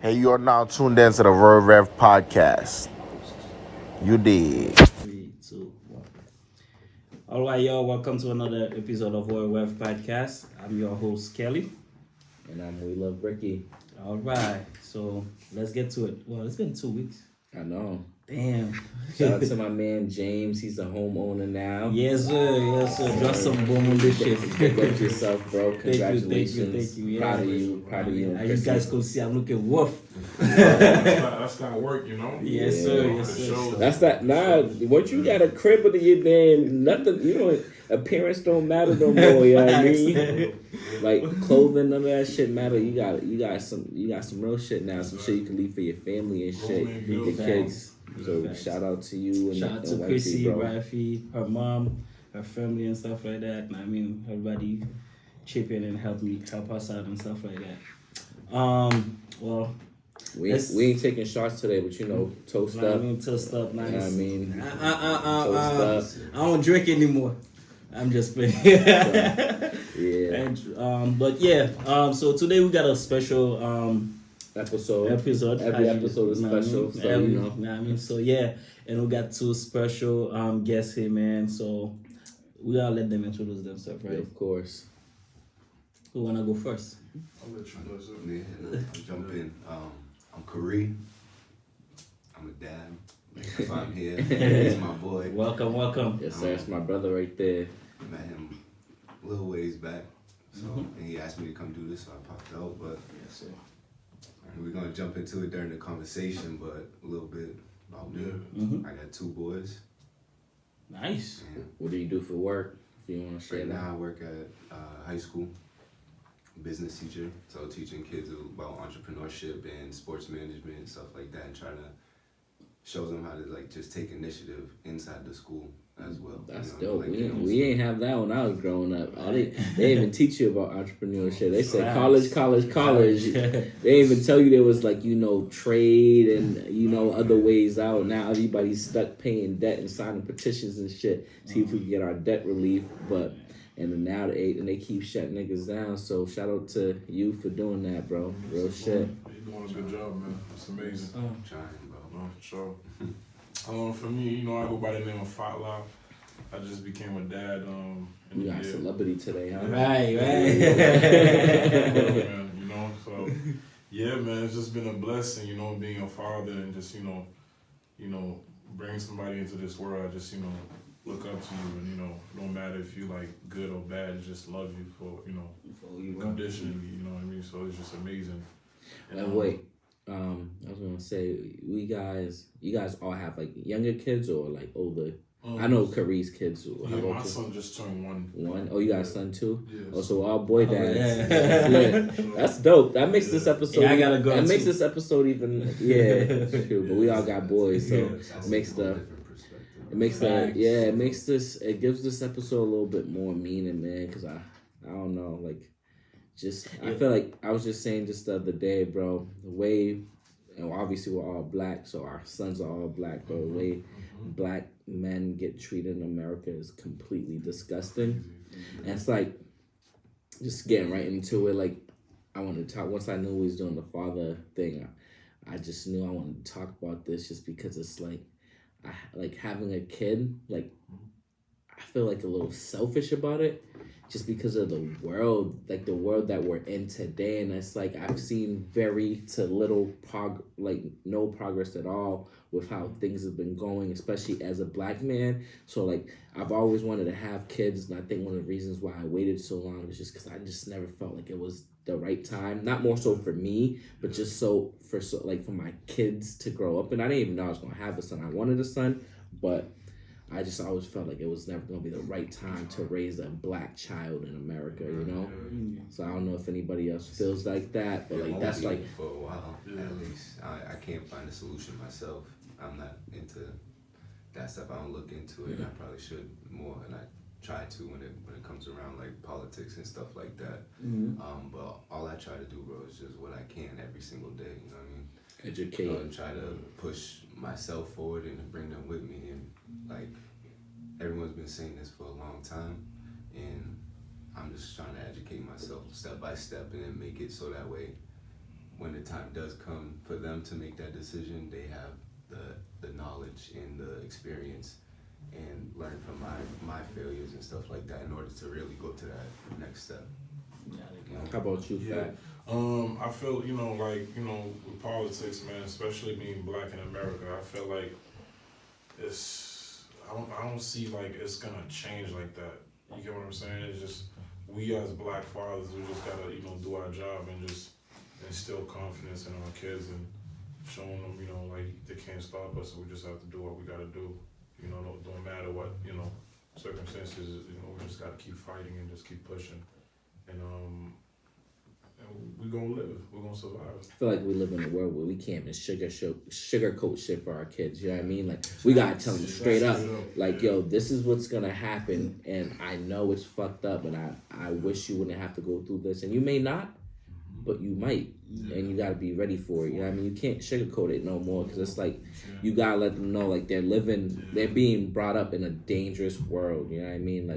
Hey, you are now tuned in to the Road Rev podcast. You did. 3, 2, 1. All right, y'all. Welcome to another episode of World Web Podcast. I'm your host, Kelly. And We Love Ricky. All right, so let's get to it. Well, it's been 2 weeks. I know. Damn. Shout out to my man James. He's a homeowner now. Yes, sir. Yes, sir. Drop some boom on this shit. Big up yourself, bro. Congratulations. Thank you. Yeah. Proud of you. Proud of you. You guys could see I'm looking woof. That's not work, you know? Yes, sir. Yes, sir. That's that. Nah, once you got a crib of you, then nothing, you know, appearance don't matter no more, you know what I mean? Like clothing, none of that shit matter. You got some real shit now, some shit you can leave for your family and shit, your kids. So shout out to you and shout out to Chrissy, Rafi, her mom, her family and stuff like that. And I mean, everybody chip in and help us out and stuff like that. Well, we ain't taking shots today, but you know, toast up. I mean, toast up, nice. You know what I mean? Toast up. I don't drink anymore. I'm just playing. Yeah. And, but yeah, so today we got a special episode. Every episode is special. So every, you know. I mean, so yeah, and we got two special guests here, man. So we gotta let them introduce themselves, right? Yeah, of course. Who wanna go first? I'll let you know, sir. Yeah, I'll jump in. I'm Kareem. I'm a dad. That's why I'm here. He's my boy. Welcome. Yes, sir. It's my brother right there. Met him a little ways back. So and he asked me to come do this, so I popped out. But Yes, sir. we're gonna jump into it during the conversation, but a little bit about me. I got 2 boys. Nice. And What do you do for work? If you want to share right that. now I work at high school, business teacher. So teaching kids about entrepreneurship and sports management and stuff like that, and trying to show them how to like just take initiative inside the school as well. That's you know, dope. like, We ain't have that when I was growing up. They didn't even teach you about entrepreneurship. They said Facts. college. They didn't even tell you there was like, you know, trade and, you know, other ways out. Now everybody's stuck paying debt and signing petitions and shit. See if we can get our debt relief. But and then now they keep shutting niggas down. So shout out to you for doing that, bro. Real shit. You're doing a good job, man. It's amazing. I'm trying, bro. No, for sure. For me, you know, I go by the name of Fatla. I just became a dad. We got a celebrity today, huh? Right. Man, you know, so yeah, man, it's just been a blessing, you know, being a father and just, you know, bring somebody into this world. I just, you know, look up to you and, you know, no matter if you like good or bad, I just love you for, you know, conditionally, you know what I mean? So it's just amazing. And wait, I was gonna say, you guys all have like younger kids or like older? I know Kareem's kids. Yeah, my son just turned 1. One? Oh, you got a son too? Yes. Oh, so all boy dads. yeah. That's dope. That makes this episode. Yeah, I gotta go That makes too. this episode even. Yeah, true. But we all got boys, so That's it makes a whole the. different perspective. It gives this episode a little bit more meaning, man. Cause I don't know, like, I feel like I was just saying just the other day, bro. The way, and obviously we're all black, so our sons are all black, bro. The way black men get treated in America is completely disgusting, and it's like, just getting right into it. Like, I wanted to talk once I knew we was doing the father thing. I just knew I wanted to talk about this just because it's like. Like having a kid, like I feel like a little selfish about it just because of the world, like the world that we're in today. And it's like I've seen very to little no progress at all with how things have been going, especially as a black man. So like I've always wanted to have kids, and I think one of the reasons why I waited so long was just because I just never felt like it was the right time. Not more so for me, but just for my kids to grow up. And I didn't even know I was gonna have a son. I wanted a son, but I just always felt like it was never gonna be the right time to raise a black child in America, you know? So I don't know if anybody else feels like that, but like that's like for a while at least. I can't find a solution myself. I'm not into that stuff. I don't look into it. And I probably should more, and I try to when it comes around like politics and stuff like that. But all I try to do, bro, is just what I can every single day. You know what I mean? educate. And try to push myself forward and bring them with me. And like everyone's been saying this for a long time, and I'm just trying to educate myself step by step and then make it so that way when the time does come for them to make that decision, they have the knowledge and the experience and learn from my failures and stuff like that in order to really go to that next step. How about you, Yeah. Fat? I feel, with politics, man, especially being black in America, I feel like I don't see like it's gonna change like that. You get what I'm saying? It's just, we as black fathers, we just gotta, do our job and just instill confidence in our kids and showing them, like they can't stop us. So we just have to do what we gotta do. Don't matter what, circumstances, we just gotta keep fighting and just keep pushing. And we're gonna live. We're gonna survive. I feel like we live in a world where we can't even sugarcoat shit for our kids. You know what I mean? Like, we gotta tell them straight up, like, yo, this is what's gonna happen, and I know it's fucked up, and I wish you wouldn't have to go through this, and you may not, but you might, and you gotta be ready for it. You know what I mean? You can't sugarcoat it no more, because it's like, you gotta let them know, like, they're being brought up in a dangerous world. You know what I mean?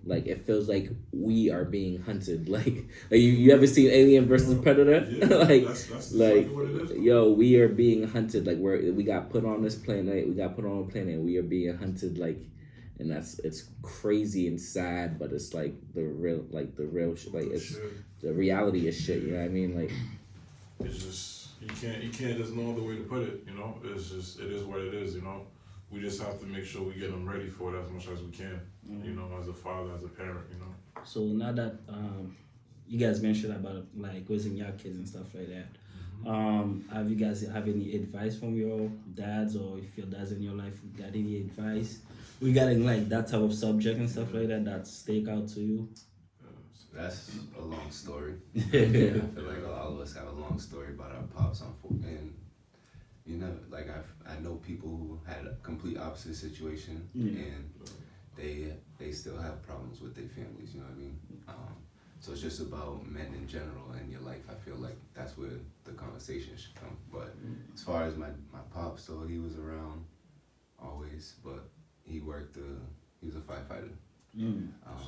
Like it feels like we are being hunted. Like you ever seen Alien versus Predator? Yeah, like that's exactly what it is. Yo, we are being hunted. Like we got put on this planet. We got put on a planet. And we are being hunted. Like, and it's crazy and sad, but it's like the real shit. Like it's the reality of shit. You know what I mean? Like it's just you can't. There's no other way to put it. It's just it is what it is. We just have to make sure we get them ready for it as much as we can. As a father, as a parent. So now that you guys mentioned about like raising your kids and stuff like that, have you guys have any advice from your dads, or if your dads in your life got any advice regarding like that type of subject and stuff like that stick out to you? That's a long story. I feel like all of us have a long story about our pops and like I know people who had a complete opposite situation, and they still have problems with their families. You know what I mean? So it's just about men in general in your life. I feel like that's where the conversation should come. But as far as my pops, so he was around always, but he worked. He was a firefighter.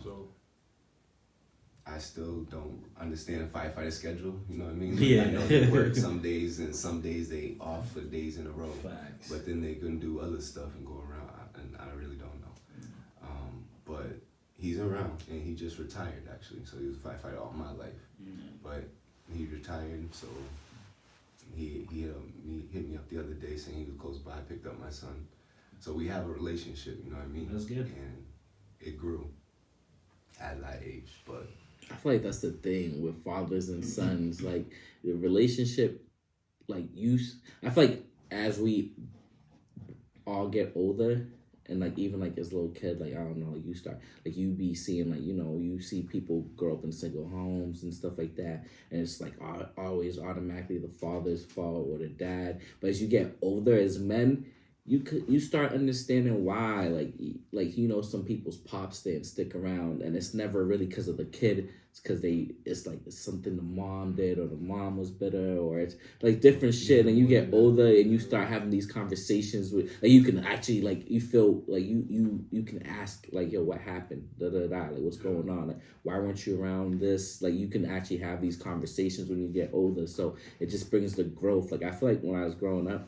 So I still don't understand a firefighter schedule, you know what I mean? Yeah. I know they work some days and some days they off for days in a row. Facts. But then they can do other stuff and go around, and I really don't know. But he's around, and he just retired actually, so he was a firefighter all my life. But he retired, so he hit me up the other day saying he was close by, picked up my son. So we have a relationship, you know what I mean? That's good. And it grew at that age, but I feel like that's the thing with fathers and sons. Like the relationship, like I feel like as we all get older, and like even like as a little kid, like I don't know, like you start like you be seeing like you see people grow up in single homes and stuff like that, and it's like always automatically the father's fault or the dad. But as you get older as men, you start understanding why like some people's pops stay and stick around, and it's never really because of the kid. It's because it's something the mom did, or the mom was bitter, or it's like different shit. And you get older and you start having these conversations with like you can actually like you feel like you can ask like, yo, what happened, like what's going on, like why weren't you around this. Like you can actually have these conversations when you get older, so it just brings the growth. Like I feel like when I was growing up,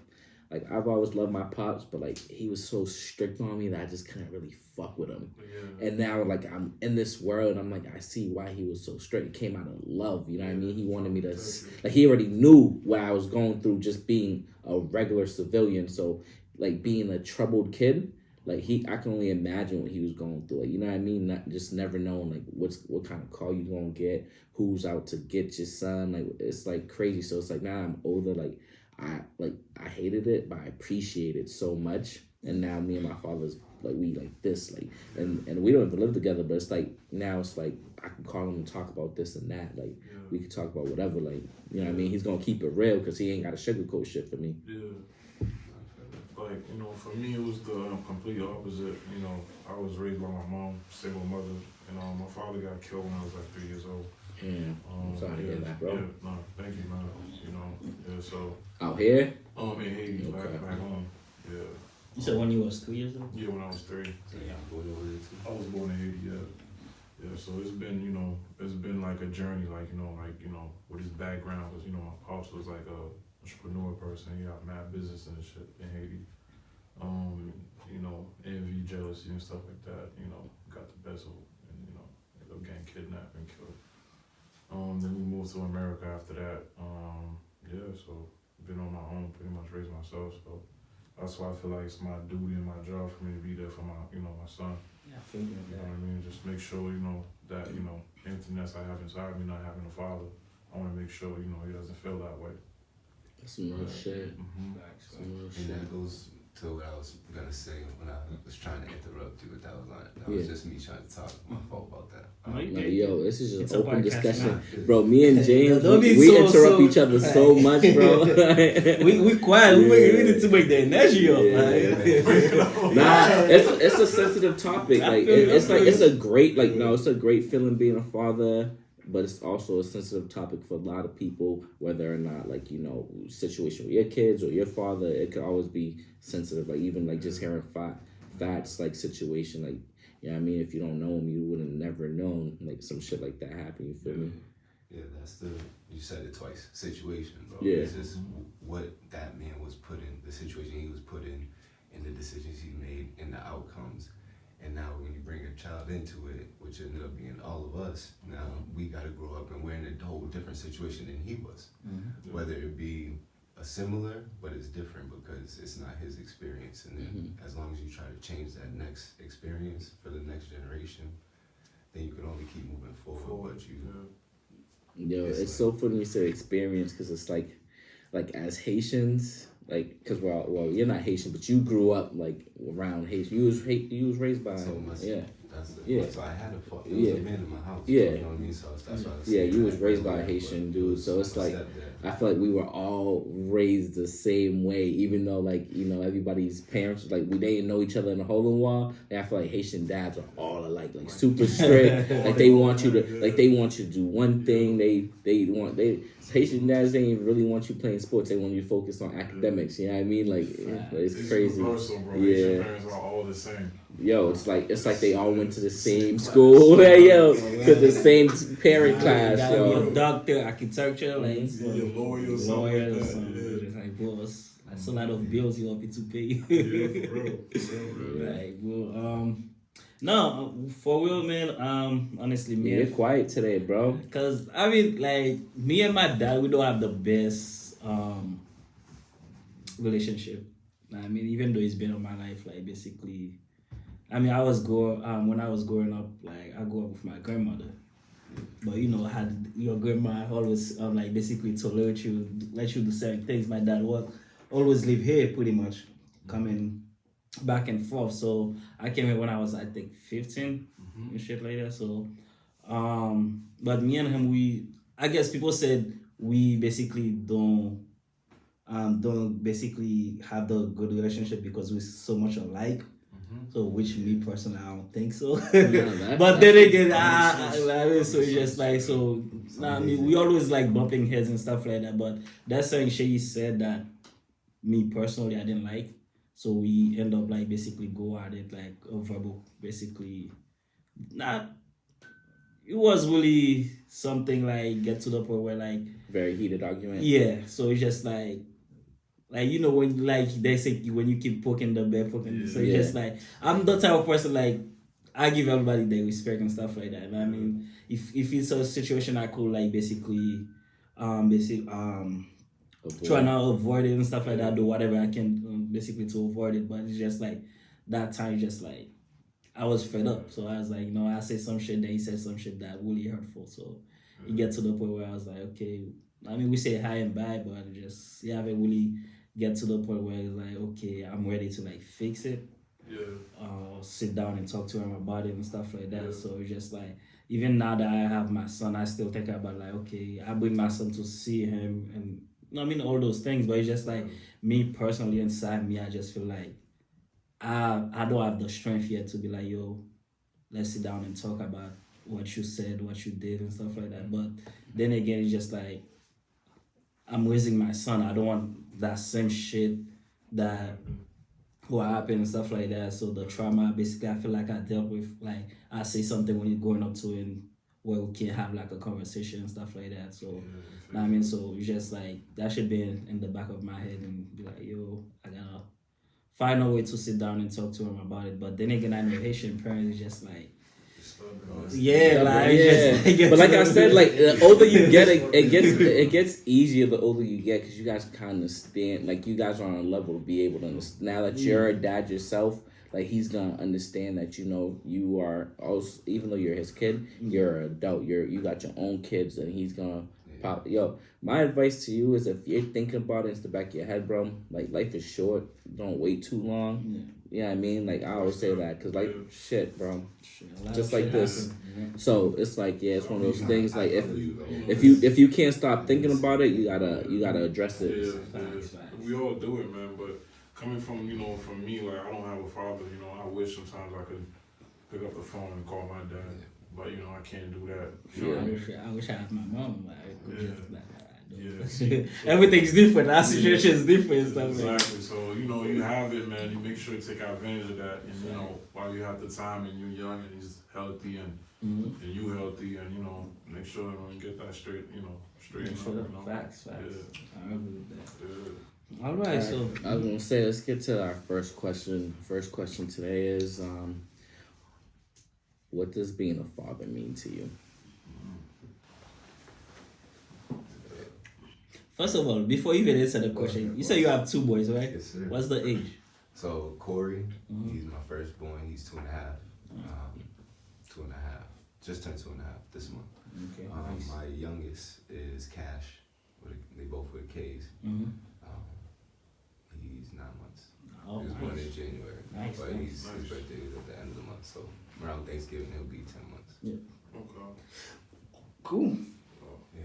like I've always loved my pops, but like he was so strict on me that I just couldn't really fuck with him. Yeah. And now like I'm in this world, I'm like I see why he was so strict. It came out of love, you know what I mean? He wanted me to like he already knew what I was going through just being a regular civilian. So like being a troubled kid, like I can only imagine what he was going through. Like, you know what I mean? Not just never knowing like what kind of call you gonna get, who's out to get your son. Like it's like crazy. So it's like now I'm older, like I hated it, but I appreciate it so much. And now me and my father's like we like this, like and we don't even live together, but it's like now it's like I can call him and talk about this and that. Like we can talk about whatever, like you know what I mean? He's gonna keep it real because he ain't got a sugarcoat shit for me. Yeah. Like, for me it was the complete opposite. I was raised by my mom, single mother, and my father got killed when I was like 3 years old. Yeah, I'm sorry to hear that, bro. Yeah, no, thank you, man. Yeah, so. Out here? In Haiti, Okay. back home. Yeah. You said when you was 3 years old? Yeah, when I was 3. yeah, I'm going over there too. I was born in Haiti, yeah. Yeah, so it's been, it's been like a journey, with his background, because, my pops was like a entrepreneur person. He got mad business and shit in Haiti. Envy, jealousy, and stuff like that, got the best of him, and, ended up getting kidnapped and killed. Then we moved to America after that. So been on my own, pretty much raised myself. So that's why I feel like it's my duty and my job for me to be there for my, my son. Yeah, I feel you. You know what I mean? Just make sure, that, emptiness I have inside me, not having a father, I want to make sure, he doesn't feel that way. That's some real shit. Facts, Some real And shit. that goes to what I was gonna say when I was trying to interrupt you with that line. That Yeah. was just me trying to talk. My fault about that. No, you No, good. yo, this is It's just a open podcast discussion. now. Bro, me and James, Don't be we so- interrupt so- each other so much, bro. we quiet. Yeah. We need to make the energy up. Yeah. Like. Nah, it's a sensitive topic. I Like feel you, I it's like feel it's a great it's a great feeling being a father, but it's also a sensitive topic for a lot of people. Whether or not situation with your kids or your father, it could always be sensitive. Like even like just hearing facts like situation like. Yeah, I mean, if you don't know him, you would have never known like some shit like that happen. You feel me? Yeah, that's you said it twice, situation, bro. Yeah. It's just what that man was put in, the situation he was put in, and the decisions he made, and the outcomes. And now when you bring a child into it, which ended up being all of us, now we got to grow up and we're in a whole different situation than he was. Mm-hmm. Whether it be a similar, but it's different because it's not his experience. And then as long as you try to change that next experience for the next generation, then you can only keep moving forward. But Yo, It's it's so funny you say experience because it's like as Haitians, like because well you're not Haitian, but you grew up like around Haitian. You was raised by so much. yeah. That's it. Yeah. So I had a fuck. It was Yeah. a man in my house. Yeah. You know what I mean? So that's why I was Yeah, saying you was that raised by a earlier, Haitian but it dude, was so it's my like stepdad. I feel like we were all raised the same way, even though everybody's parents they didn't know each other in the hole in wall. And I feel like Haitian dads are all alike, like super strict. They want you to do one thing. Haitian dads they didn't really want you playing sports. They want you to focus on academics. You know what I mean? Like it's crazy. Universal, bro. Yeah. Asian parents are all the same. Yo, it's like they all went to the same school. Yo, to the same parent class. Gotta Yo. be a doctor, architecture, like Yeah, lawyer or something lawyer like or that, something. yeah. It's like, boss, that's a lot of bills you want me to pay. Yeah, for real. Like, well, no, for real, man. Honestly, You're man, quiet today, bro. because I mean, like me and my dad, we don't have the best relationship. I mean, even though it's been in my life, like basically, I mean, when I was growing up, like I grew up with my grandmother. But had your grandma always like basically tolerate you, let you do certain things. My dad would always live here, pretty much, coming back and forth. So I came here when I was, I think, 15 and shit like that. So, but me and him, I guess people said we basically don't basically have the good relationship because we're so much alike. So, which me personally, I don't think so. But then again, I mean, so it's just like, so, I mean, we always like bumping heads and stuff like that. But that's something she said that me personally, I didn't like. So we end up like basically go at it like a verbal, basically, not, it was really something like get to the point where like, Very heated argument. yeah, so it's just like when like they say when you keep poking the bear, so it's Yeah. just like I'm the type of person like I give everybody their respect and stuff like that. And I mean, if it's a situation I could like basically trying to avoid it and stuff like that, do whatever I can basically to avoid it. But it's just like that time, just like I was fed up. So I was like, I said some shit, then he said some shit that really hurtful. So it get to the point where I was like, okay. I mean, we say hi and bye, but just you haven't really get to the point where it's like, okay, I'm ready to like fix it. Yeah. Sit down and talk to him about it and stuff like that. So it's just like, even now that I have my son, I still think about like, okay, I bring my son to see him and I mean all those things, but it's just like me personally inside me, I just feel like I don't have the strength yet to be like, yo, let's sit down and talk about what you said, what you did and stuff like that. But then again, it's just like I'm raising my son. I don't want that same shit that what happened and stuff like that. So the trauma, basically, I feel like I dealt with, like, I say something when you're going up to and where we can have like a conversation and stuff like that. So, I mean, so it's just like that should be in the back of my head and be like, yo, I gotta find a way to sit down and talk to him about it. But then again, I know Haitian parents just like, yeah, like yeah. But like I said, like the older you get, it gets easier the older you get because you guys kind of stand like you guys are on a level to be able to understand. Now that you're a dad yourself, like he's gonna understand that you are also, even though you're his kid, you're an adult. You got your own kids, and he's gonna pop. Yo, my advice to you is if you're thinking about it, it's the back of your head, bro. Like life is short. Don't wait too long. You know what I mean? Like I always say that because like shit, bro. Just like this. So it's like it's one of those things. Like if you can't stop thinking about it, you gotta address it. Yeah, we all do it, man. But coming from from me, like I don't have a father. I wish sometimes I could pick up the phone and call my dad, but I can't do that. I wish I had my mom. See, everything's different. Our situation is different. Exactly. So you have it, man. You make sure to take advantage of that, and while you have the time and you're young and he's healthy and you healthy, and make sure you get that straight. Straight. Facts. Yeah. I agree with that. Yeah. All right. So I was gonna say, let's get to our first question. First question today is, what does being a father mean to you? first of all, before you even answer the question, you say you have 2 boys, right? Yes, sir. What's the age? So Corey, he's my firstborn. He's 2.5. 2.5. Just turned 2.5 this month. Okay. Nice. My youngest is Cash. They both with K's. He's 9 months. Oh, he was born in January. Nice, but nice. his birthday is at the end of the month. So around Thanksgiving, he'll be 10 months. Yeah. Okay. Cool. Yeah.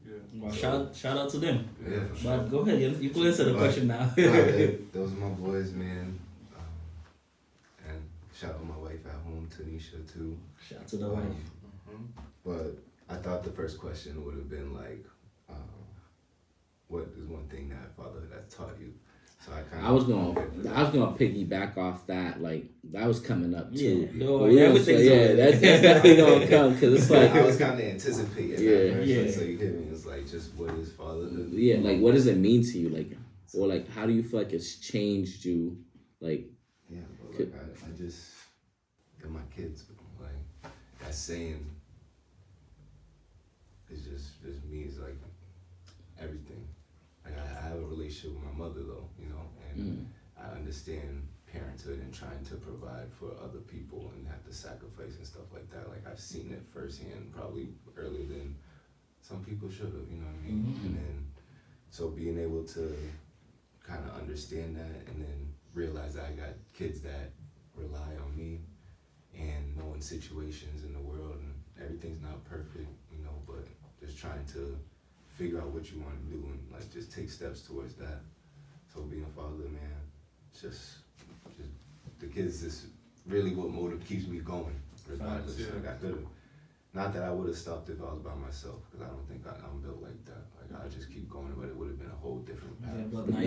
Yeah. Well, shout out to them. Yeah, for sure. But go ahead, you can answer the question now. Those are my boys, man. And shout out to my wife at home, Tanisha, too. Shout out to the wife. But I thought the first question would have been like, what is one thing that fatherhood has taught you? So I was gonna piggyback off that. Like that was coming up too. Yeah, no, everything's that's definitely gonna come because it's like I was kind of anticipating that version. Yeah. So you hear me? It's like just what is fatherhood? Yeah, like what does it mean to you? Like, or like how do you feel like it's changed you? Like, yeah, but like I just they're my kids. Like that saying is just means like everything. Like I have a relationship with my mother though, and I understand parenthood and trying to provide for other people and have to sacrifice and stuff like that. Like I've seen it firsthand, probably earlier than some people should have. You know what I mean? And then so being able to kind of understand that and then realize that I got kids that rely on me and knowing situations in the world and everything's not perfect, but just trying to figure out what you want to do and like just take steps towards that. So being a father, man, just the kids is really what keeps me going. Regardless, like I could have, not that I would have stopped if I was by myself, because I don't think I'm built like that. Like I just keep going, but it would have been a whole different path. Yeah, but now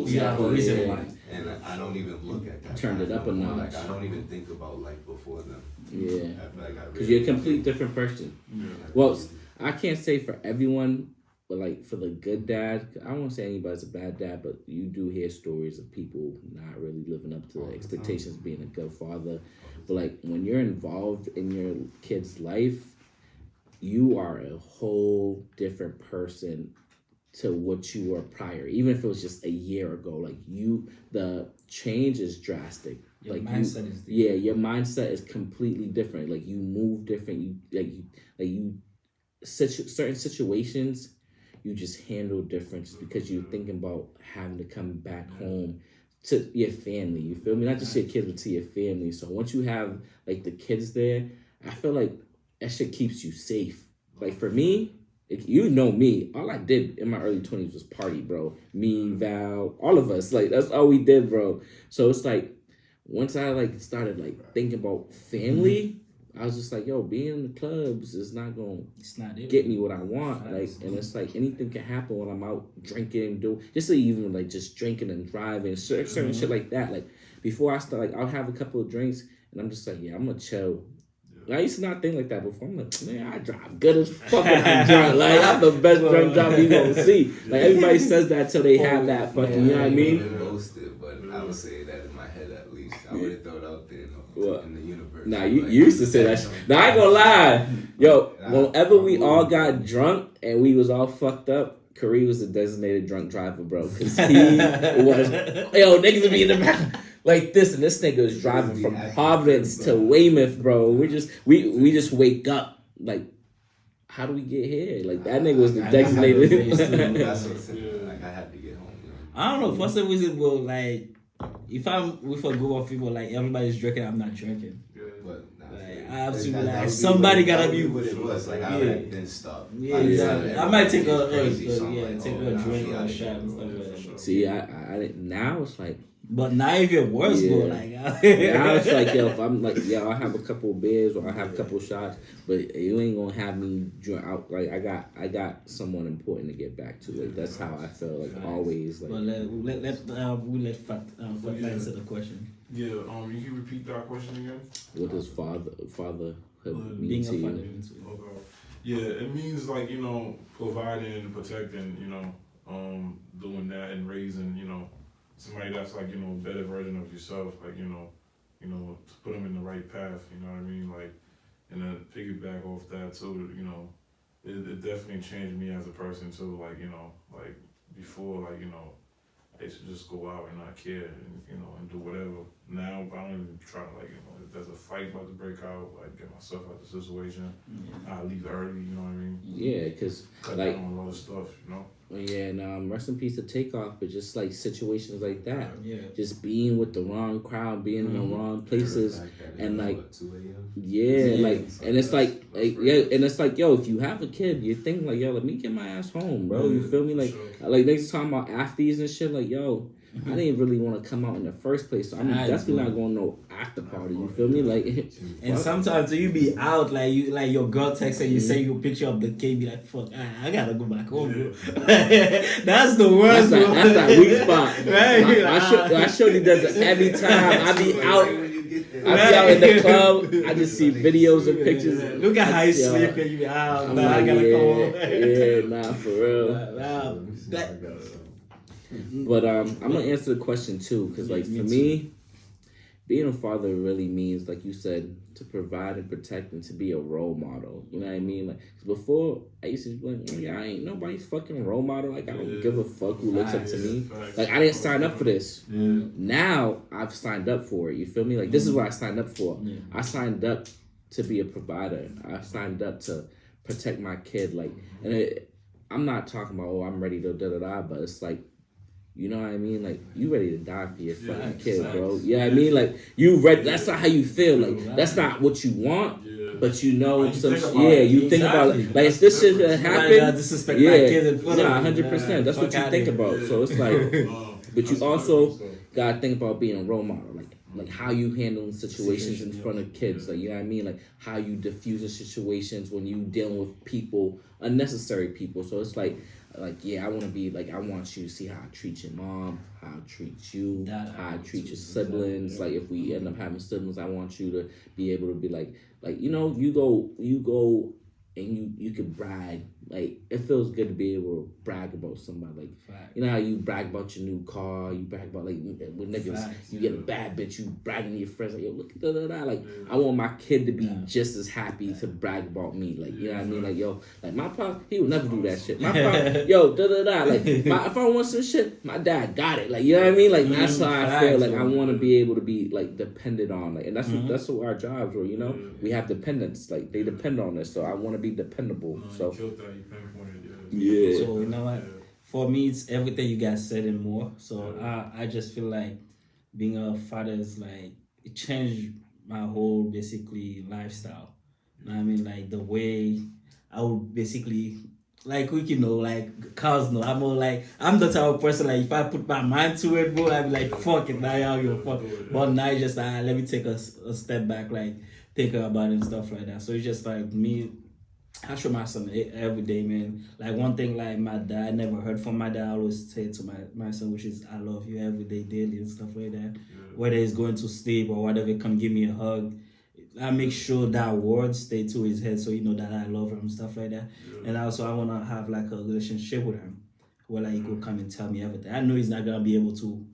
you have a reason why. And I don't even look at that. Turned it up a notch. Like I don't even think about life before them. yeah, Because because you're a complete different person. Well, I can't say for everyone, but like for the good dad, I won't say anybody's a bad dad, but you do hear stories of people not really living up to the expectations of being a good father. But like when you're involved in your kid's life, you are a whole different person to what you were prior. Even if it was just a year ago, like the change is drastic. Your like mindset is different. Yeah, your mindset is completely different. Like you move different. Certain situations you just handle different just because you're thinking about having to come back home to your family. You feel me? Not just your kids, but to your family. So once you have like the kids there, I feel like that shit keeps you safe. Like for me, you know me, all I did in my early 20s was party, bro. Me, Val, all of us. Like that's all we did, bro. So it's like once I like started like thinking about family, I was just like, yo, being in the clubs is not gonna It's not it. get me what I want. Like, and it's like anything can happen when I'm out drinking, just even like just drinking and driving, certain shit like that. Like before I start, like I'll have a couple of drinks and I'm just like, yeah, I'm gonna chill. I used to not think like that before. I'm like, man, I drive good as fuck when I'm drunk. Like, I'm the best drunk driver you gonna see. Like, everybody says that till they have that fucking, you know what I mean? Boasted, but I would say that in my head at least. I would have thrown it out there in the universe. Nah, you used to say that shit. Nah, I ain't gonna lie. Yo, whenever we all got drunk and we was all fucked up, Kareem was the designated drunk driver, bro. Cause he was, yo, niggas would be in the back. Like this, and this nigga was driving from Providence to Weymouth, bro. We just wake up like, how do we get here? Like that nigga was the designated. That's what I'm saying. Like I had to get home. You know? I don't know. For some reason, bro, like if I'm with a group of people, like everybody's drinking, I'm not drinking. But Like, I have to like somebody gotta be. What it was like. I would then stop. Yeah, exactly. I might take a drink or a shot and stuff like that. See, I didn't. Now it's like. But now even worse, bro. Like now it's like, yo, if I'm like, yeah, I have a couple of beers or I have a couple of shots, but you ain't gonna have me drink out. Like I got someone important to get back to. Like that's how I feel. Like always. Like. But we let Fat answer the question. Yeah, you can repeat that question again? What does fatherhood mean Being to a father. you? Okay. Yeah, it means like, providing and protecting, doing that and raising, somebody that's like, a better version of yourself, like, to put them in the right path, you know what I mean? Like, and then piggyback off that too, it definitely changed me as a person too, like, like before, like, I used to just go out and not care and, and do whatever. Now, I don't even try to, like, if there's a fight about to break out, like, get myself out of the situation. I leave early, you know what I mean? Yeah, because Cut like, down on a lot of stuff, yeah, and rest in peace to Takeoff, but just like situations like that, Yeah. just being with the wrong crowd, being in the wrong places, and like, 2 a.m. yeah, like, and it's like, and it's like, yo, if you have a kid, you think like, yo, let me get my ass home, bro. You feel me? Like, like niggas talking about afties and shit, like, yo. I didn't really want to come out in the first place, so I'm definitely not going to no after party. You feel me? Like, and sometimes you be out, like your girl texts and you say your picture of the kid, be like, fuck, I gotta go back home, bro. That's the worst. That's that weak spot. Right? I showed you that every time I be out. I be out in the club. I just see videos and pictures. Look at how you sleep and you be out. I'm I like, gotta come home. yeah, nah, for real. But I'm gonna answer the question too, because like for me, being a father really means, like you said, to provide and protect and to be a role model. You know what I mean? Like before, I used to be like, I ain't nobody's fucking role model. Like I don't give a fuck who looks up to me. Like I didn't sign up for this. Now I've signed up for it. You feel me? Like this is what I signed up for. I signed up to be a provider. I signed up to protect my kid. Like, and I'm not talking about, I'm ready to da-da-da, but it's like, you know what I mean? Like, you ready to die for your fucking kid, bro. Yeah, I mean, like, you ready. That's not how you feel. Like, that's not what you want, but you know, you think about it. Like, if this shit happen, disrespect my kid in front of 100%. That's what you think about. So it's like, but you also gotta think about being a role model. Like how you handling situations in front of kids, like, you know what I mean? Like how you diffusing situations when you dealing with people, unnecessary people. So it's like, yeah, I want to be like, I want you to see how I treat your mom, how I treat you, how I treat your siblings. Like if we end up having siblings, I want you to be able to be like, you go and you can brag. Like, it feels good to be able to brag about somebody. Like, you know how you brag about your new car, you brag about, like, with niggas, you get a bad bitch, you bragging to your friends, like, yo, look at da-da-da. Like, I want my kid to be just as happy to brag about me. Like, you know what I mean? Like, yo, like, my pop, he would never do that shit. My pop, yo, da-da-da. Like, if I want some shit, my dad got it. Like, you know what I mean? Like, that's how I feel. Like, I want to be able to be, like, depended on. Like, and that's what our jobs were, you know? We have dependents. Like, they depend on us, so I want to be dependable. So, yeah. So you know what? For me, it's everything you guys said and more. So I just feel like being a father is like, it changed my whole basically lifestyle. You know what I mean? Like the way I would basically, like, like cars know. I'm the type of person, like, if I put my mind to it, bro, I'd be like, fuck it, now y'all give a fuck. But now it's just, let me take a step back, like, thinking about it and stuff like that. So it's just like me. I show my son every day, man. Like one thing, like my dad, I never heard from my dad. I always say to my son, which is I love you every day, daily, and stuff like that. Whether he's going to sleep or whatever, come give me a hug. I make sure that word stay to his head, so he know that I love him and stuff like that. And also, I wanna have like a relationship with him, where like he could come and tell me everything. I know he's not gonna be able to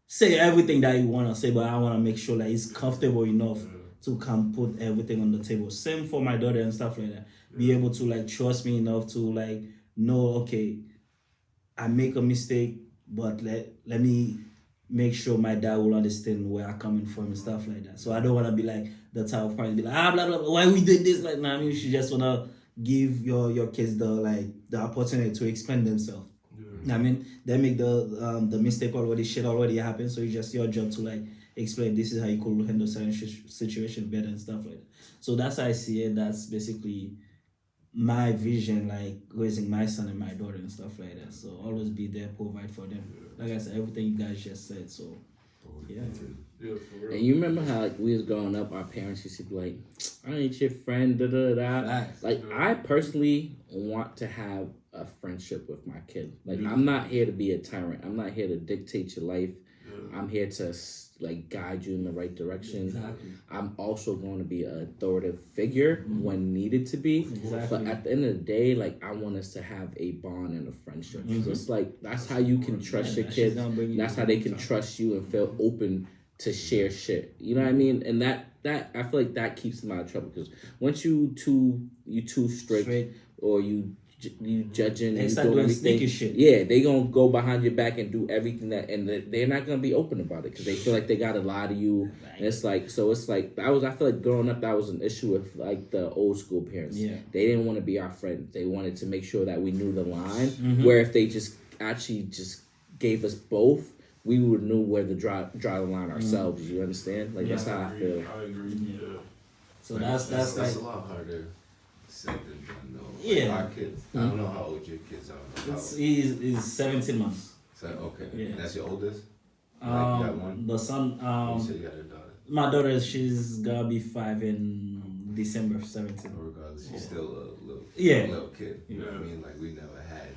say everything that he wanna say, but I wanna make sure that he's comfortable enough to come put everything on the table. Same for my daughter and stuff like that. Be able to like trust me enough to like know, okay, I make a mistake, but let me make sure my dad will understand where I'm coming from and stuff like that. So I don't want to be like the type of parent be like, blah, blah, blah, why we did this? Like, nah, I mean, you should just want to give your kids the opportunity to explain themselves. I mean, they make the mistake already, shit already happened, so it's just your job to like explain this is how you could handle certain situation better and stuff like that. So that's how I see it. That's basically my vision, like raising my son and my daughter and stuff like that. So always be there, provide for them. Like I said, everything you guys just said. So yeah. Yeah, for real. And you remember how like we was growing up, our parents used to be like, "I ain't your friend." Da da da. Facts. Like I personally want to have a friendship with my kid. Like I'm not here to be a tyrant. I'm not here to dictate your life. I'm here to like guide you in the right direction. Exactly. I'm also going to be an authoritative figure when needed to be. Exactly. But at the end of the day, like I want us to have a bond and a friendship. So it's like that's how you can trust your kids. That's how they can trust you and feel open to share shit. You know what I mean? And that I feel like that keeps them out of trouble because once you too strict or you judging They and start doing doing everything, sneaky shit. yeah, they gonna go behind your back and do everything that, and they're not gonna be open about it because they feel like they gotta lie to you. And it's like, so it's like I feel like growing up that was an issue with like the old school parents. Yeah. They didn't want to be our friends. They wanted to make sure that we knew the line. Where if they just actually just gave us both, we would know where to draw the line ourselves. You understand? Like that's how I feel. I agree. Yeah. So that's like a lot harder said than done though. Yeah. Like our kids. I don't know how old your kids are. he's 17 months. So, okay. Yeah. That's your oldest? You got one? The son, You said you got a daughter. my daughter, she's gonna be 5 in December 17. Regardless, she's still a little, Yeah. little kid. You know what I Yeah. mean? Like we never had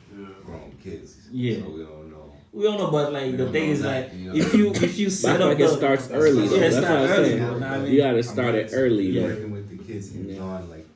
grown kids. Yeah. So we don't know. We don't know, but like We the don't thing know is that, like you know. if you But I set feel up like the it starts early. Though. Yeah, it That's what starts I'm early, saying. bro. Nah, I mean, You gotta start it early. I'm Though. working with the kids hands on, like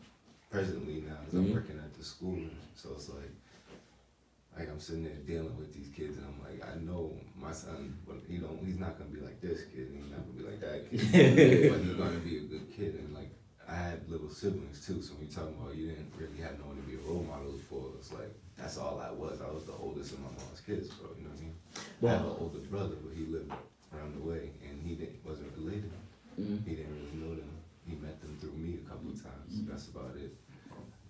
presently now, because I'm working at the school, so it's like I'm sitting there dealing with these kids, and I'm like, I know my son, he's not gonna be like this kid, and he's not gonna be like that kid, but he's gonna be a good kid, and like I had little siblings too, so when you're talking about you didn't really have no one to be a role model for, it's like that's all I was. I was the oldest of my mom's kids, bro. You know what I mean? I have an older brother, but he lived around the way, and he wasn't related. He didn't really know them. He met them through me a couple of times. That's about it.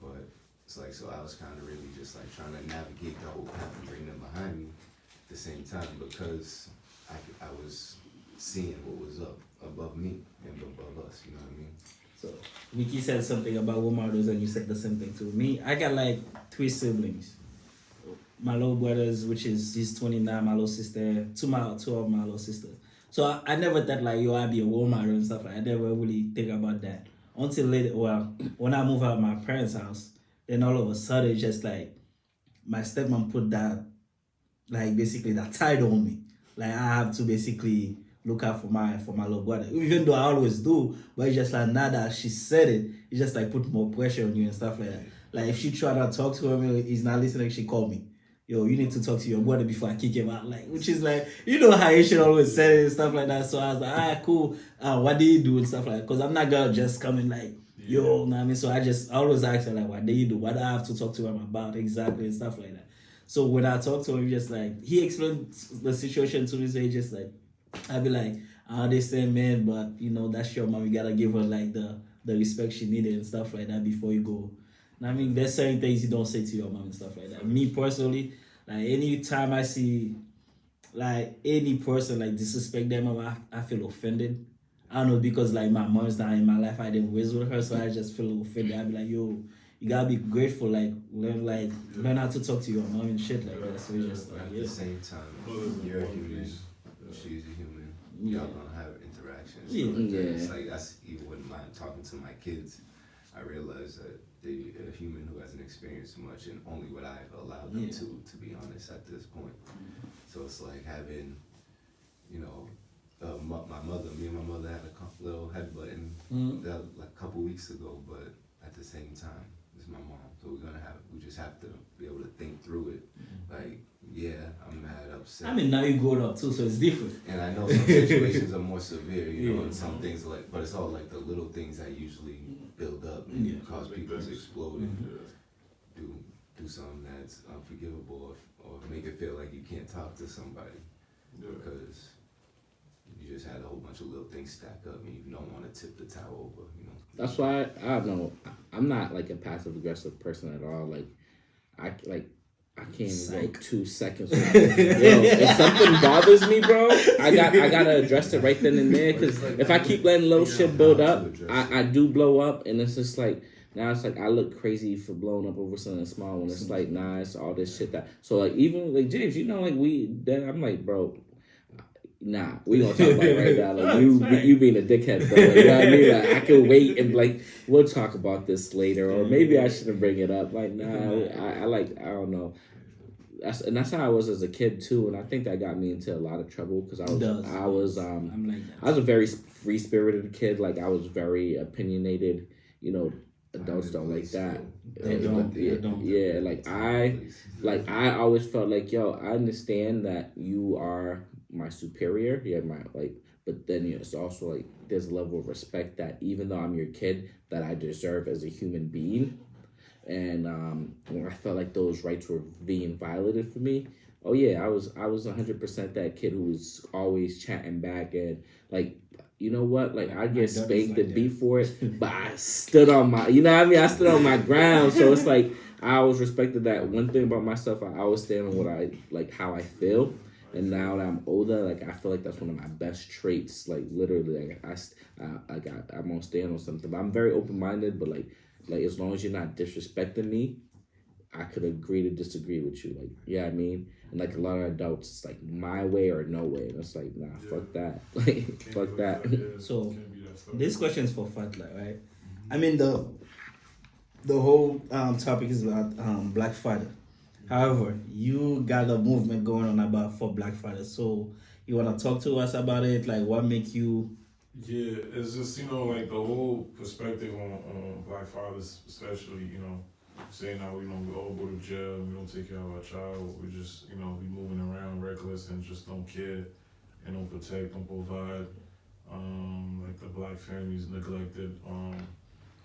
But it's like, so I was kind of really just like trying to navigate the whole path and bring them behind me at the same time because I was seeing what was up above me and above us. You know what I mean? So Vicky said something about role models, and you said the same thing to me. I got like 3 siblings. My little brothers, which is he's 29, my little sister, two of my little sisters. So I never thought like I'd be a role model and stuff. Like I never really think about that until later. Well, when I moved out of my parents' house, then all of a sudden it's just like my stepmom put that, like basically that title on me. Like I have to basically look out for my little brother, even though I always do. But it's just like now that she said it, it's just like put more pressure on you and stuff like that. Like if she tried to talk to him, he's not listening. She called me. Yo, you need to talk to your brother before I kick him out. Like, which is like, you know how you should always say it and stuff like that. So I was like, cool. What did you do and stuff like that? Because I'm not gonna just come in like, yo, know what I mean? So I always ask her like, what did you do? What do I have to talk to him about exactly and stuff like that. So when I talk to him, just like, he explained the situation to me, so he just like, I'd be like, I understand, man, but you know, that's your mom. You gotta give her like the respect she needed and stuff like that before you go. I mean, there's certain things you don't say to your mom and stuff like that. Me personally, like anytime I see like any person like disrespect their mom, I feel offended. I don't know, because like my mom's not in my life, I didn't raise with her, so I just feel offended. I be like, yo, you gotta be grateful, learn how to talk to your mom and shit like that. So it's just like, At the same time, you're a human. She's a human. y'all gonna have interactions. Yeah. It's like that's even wouldn't mind talking to my kids. I realize that they a human who hasn't experienced much, and only what I've allowed them to be honest at this point. So it's like having, you know, my mother. Me and my mother had a little headbutting like a couple weeks ago, but at the same time, it's my mom. So we just have to be able to think through it. Like, yeah, I'm mad, upset. I mean, now you grown up too, so it's different. And I know some situations are more severe, you know, and some things like, but it's all like the little things that usually build up and cause people to explode and do something that's unforgivable or make it feel like you can't talk to somebody because you just had a whole bunch of little things stack up and you don't want to tip the towel over, you know. That's why I don't know. I'm not like a passive aggressive person at all. I can't even go 2 seconds. If something bothers me, bro, I gotta address it right then and there. Because if I keep letting little shit build up, I do blow up, and it's just like now it's like I look crazy for blowing up over something small when it's like nah, it's all this shit that. So like even like James, you know, like I'm like, bro. Nah, we gonna talk about it right now. Like you being a dickhead, bro. Like, you know what I mean? Like I could wait and like we'll talk about this later, or maybe I shouldn't bring it up. Like nah, I don't know. That's how I was as a kid too, and I think that got me into a lot of trouble because I was a very free spirited kid. Like I was very opinionated. You know, adults don't like that. They don't. Yeah, like I always felt like, yo, I understand that you are my superior. Yeah, but then it's also like there's a level of respect that even though I'm your kid, that I deserve as a human being. And when I felt like those rights were being violated for me, oh yeah, I was 100% that kid who was always chatting back and like, you know what, like I get spanked and beat for it, but I stood on my, you know what I mean, I stood on my ground. So it's like I always respected that. One thing about myself, I always stand on what I like, how I feel. And now that I'm older, like I feel like that's one of my best traits. Like literally, like I'm gonna stand on something. But I'm very open minded. But like as long as you're not disrespecting me, I could agree to disagree with you. Like yeah, I mean, and like a lot of adults, it's like my way or no way. And it's like nah, fuck that. Like fuck that. So this question is for Fatla, right? I mean the whole topic is about Black Father. However, you got a movement going on about for Black fathers. So you want to talk to us about it? Like what make you... Yeah, it's just, you know, like the whole perspective on Black fathers, especially, you know, saying how, you know, we all go to jail, we don't take care of our child, we just, you know, we moving around reckless and just don't care and don't protect, don't provide. Like the Black families neglected.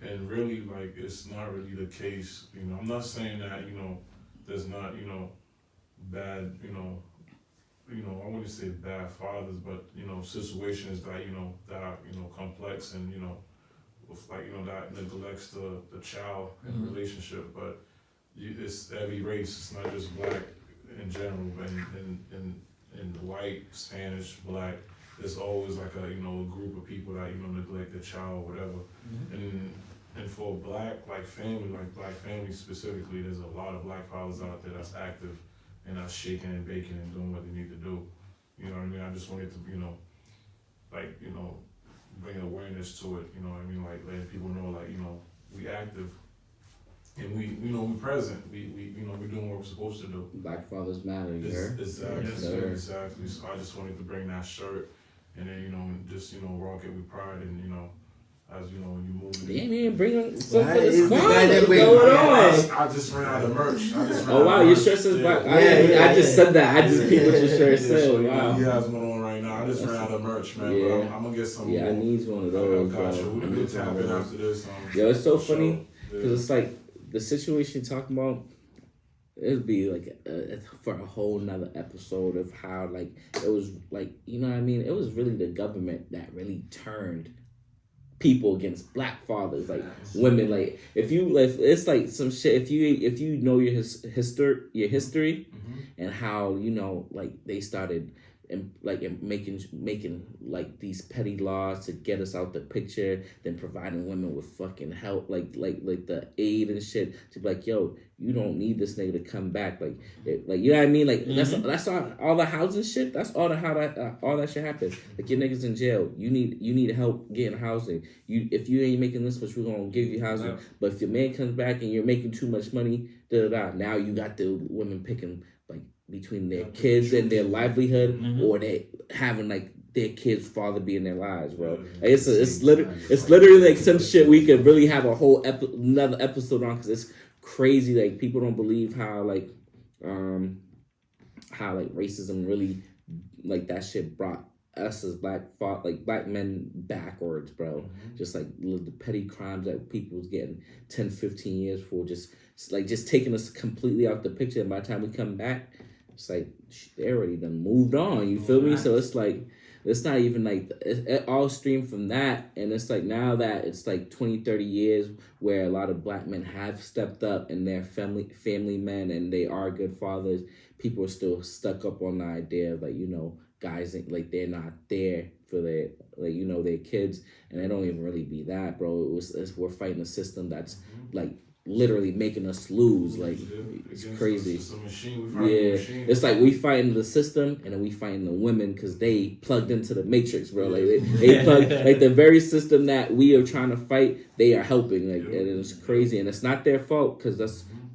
And really, like, it's not really the case, you know. I'm not saying that, you know, there's not, you know, bad, you know, I wouldn't say bad fathers, but, you know, situations that, you know, that are, you know, complex and, you know, with like, you know, that neglects the child and relationship. But it's every race, it's not just Black in general, and white, Spanish, Black, there's always like a, you know, a group of people that, you know, neglect the child or whatever. And for Black families specifically, there's a lot of Black fathers out there that's active and that's shaking and baking and doing what they need to do. You know what I mean? I just wanted to, you know, like, you know, bring awareness to it, you know what I mean? Like letting people know, like, you know, we active and we, you know, we present. We you know, we're doing what we're supposed to do. Black fathers matter, Exactly. Yes, Exactly. So I just wanted to bring that shirt and then, you know, just, you know, rock it with pride and, you know, as you know, when you move. Damn, you didn't bring some for Why is this the car. guy that What's way- going on? I just ran out of merch. Oh wow, your shirt says Black. I just said that. I just peeped what your shirt said. So, Wow. He has one on right now. I just ran out of merch, man. Yeah. But I'm gonna get some Yeah, I more. need one of those, I got you. bro. We're gonna tap in after this. Yo, it's so for sure. funny Yeah. because it's like the situation you're talking about. It'd be like for a whole nother episode of how like it was like, you know what I mean. It was really the government that really turned people against Black fathers, like women. Like if it's like some shit. If you know your history and how, you know, like they started and making like these petty laws to get us out the picture, then providing women with fucking help, like the aid and shit, to be like, yo, you don't need this nigga to come back, like you know what I mean, like that's all the housing shit. That's all that shit happens. Like your niggas in jail, you need help getting housing. If you ain't making this much, we're gonna give you housing. Yeah. But if your man comes back and you're making too much money, now you got the women picking like between their kids and their livelihood, or they having like their kids' father be in their lives, bro. Like, it's literally like some shit we could really have a whole another episode on, because it's crazy. Like people don't believe how racism really, like that shit brought us as black men backwards, bro. Just like the petty crimes that people was getting 10, 15 years for, just taking us completely out the picture. And by the time we come back, it's like they already done moved on. You feel me? So it's like, it's not even like it all streamed from that. And it's like now that it's like 20, 30 years where a lot of black men have stepped up and they're family men and they are good fathers, people are still stuck up on the idea of like, you know, guys like they're not there for their, like, you know, their kids, and they don't even really be that, bro. We're fighting a system that's like literally making us lose. Like it's crazy. It's a machine. It's like we fighting the system and then we fighting the women because they plugged into the matrix, bro. Like they plugged like the very system that we are trying to fight. They are helping, like, and it's crazy, and it's not their fault because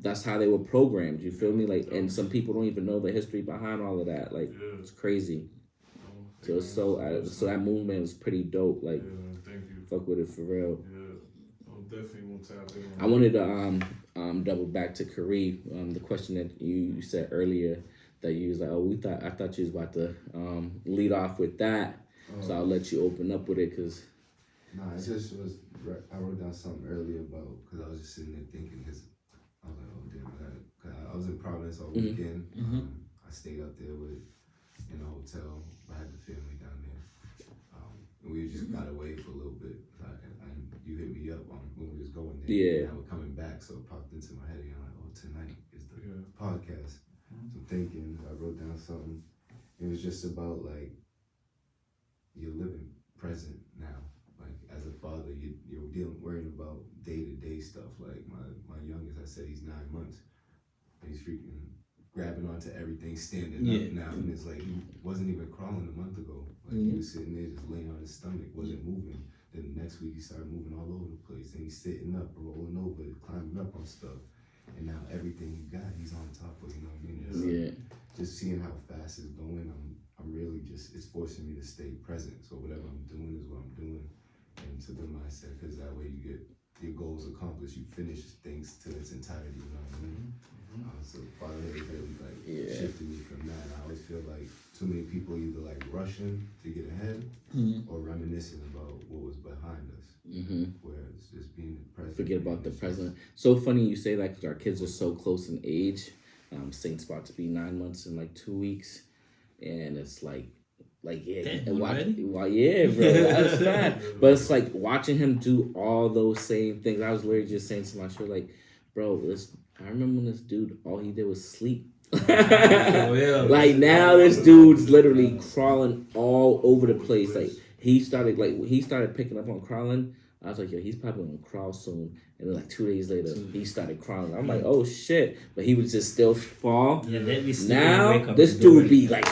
that's how they were programmed. You feel me? Like, and some people don't even know the history behind all of that. Like it's crazy. So that movement was pretty dope. Like, thank you. Fuck with it for real. Definitely won't tap in. I wanted to double back to Kareem, the question that you said earlier, that you was like, I thought you was about to lead off with that, so I'll let you open up with it, cause. No, it just was. I wrote down something earlier about, cause I was just sitting there thinking, cause I was like, oh damn, I was in Providence all weekend. I stayed up there in a hotel. I had the family down there, and we just got away for a little bit. You hit me up on when we was going there. Yeah. And I was coming back, so it popped into my head again. I'm like, oh, tonight is the podcast. So I'm thinking, I wrote down something. It was just about like, you're living present now. Like as a father, you're worrying about day-to-day stuff. Like my youngest, I said he's 9 months. He's freaking grabbing onto everything, standing up now. And it's like, he wasn't even crawling a month ago. Like he was sitting there just laying on his stomach, wasn't moving. Then the next week he started moving all over the place, and he's sitting up, rolling over, climbing up on stuff. And now everything he got, he's on top of. You know what I mean? Just seeing how fast it's going, I'm really just, it's forcing me to stay present. So whatever I'm doing is what I'm doing, and to the mindset, because that way you get your goals accomplished. You finish things to its entirety. You know what I mean? So fatherhood really like shifted me from that. I always feel like too many people either like rushing to get ahead or reminiscing about what was behind us. Whereas just being present. Forget about the present. So funny you say that, because our kids are so close in age. Saint's about to be 9 months in like 2 weeks, and it's like yeah, bro, that's fine. But it's like watching him do all those same things. I was literally just saying to my show, like, bro, I remember when this dude, all he did was sleep. Like now this dude's literally crawling all over the place. Like he started picking up on crawling. I was like, yo, he's probably gonna crawl soon. And then like 2 days later, he started crawling. I'm like, oh shit. But he would just still fall. Now this dude be like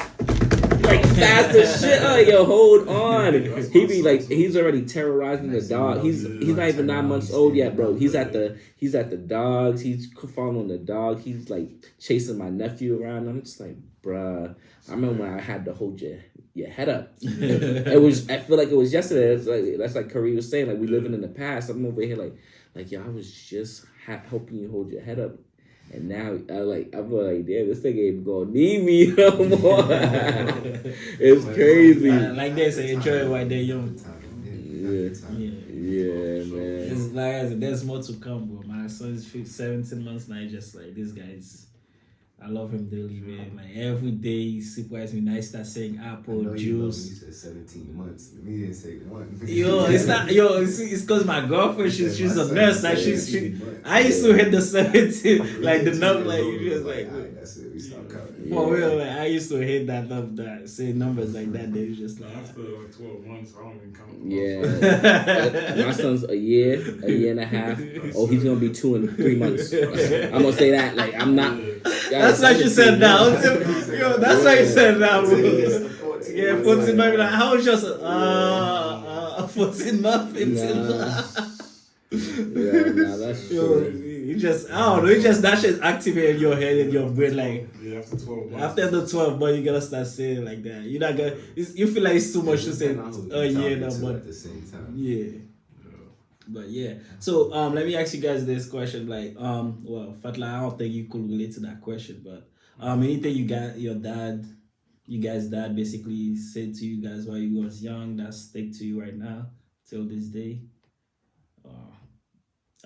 fast as shit. Like, yo, hold on. He be like, he's already terrorizing the dog. He's not even 9 months old yet, bro. He's at the dogs. He's following the dog. He's like chasing my nephew around. I'm just like, bruh. I remember when I had to hold your head up. I feel like it was yesterday. That's like Kareem was saying. Like we living in the past. I'm over here like yo, I was just helping you hold your head up. And now I'm like, damn, this nigga ain't gonna need me no more. It's crazy. Like they say, enjoy it while they're young. Yeah, man. It's like, there's more to come, bro. My son is 17 months now. He's just like, this guy's, I love him daily, man. Like every day he surprises me. Now he starts saying apple juice. He said 17 months. Me didn't say one. It's because my girlfriend, she's a nurse. Like I used to hit the 17, like the number, like you just like. That's it. We start counting. For real, like, I used to hate that love that say numbers like that. They was just like, After like 12 months, I don't even count. Yeah. My son's a year and a half. Oh, he's gonna be 2 in 3 months. I'm gonna say that. Like, I'm not. that's what you said now. Yo, that's what you said now, bro. Yeah, 14 months. Like, how was your son? 14 months, 15 months. Yeah, that's Yo, true. you just, I don't know, it just, that shit activate in your head and your brain, like, Yeah, after 12 months. after the 12 months, you gotta start saying it like that. You're not gonna, you feel like it's too much to say a year now, but at the same time. yeah. But yeah, so let me ask you guys this question. Like, well, Fatla, I don't think you could relate to that question, but anything you got your guys' dad basically said to you guys while you was young that stick to you right now till this day,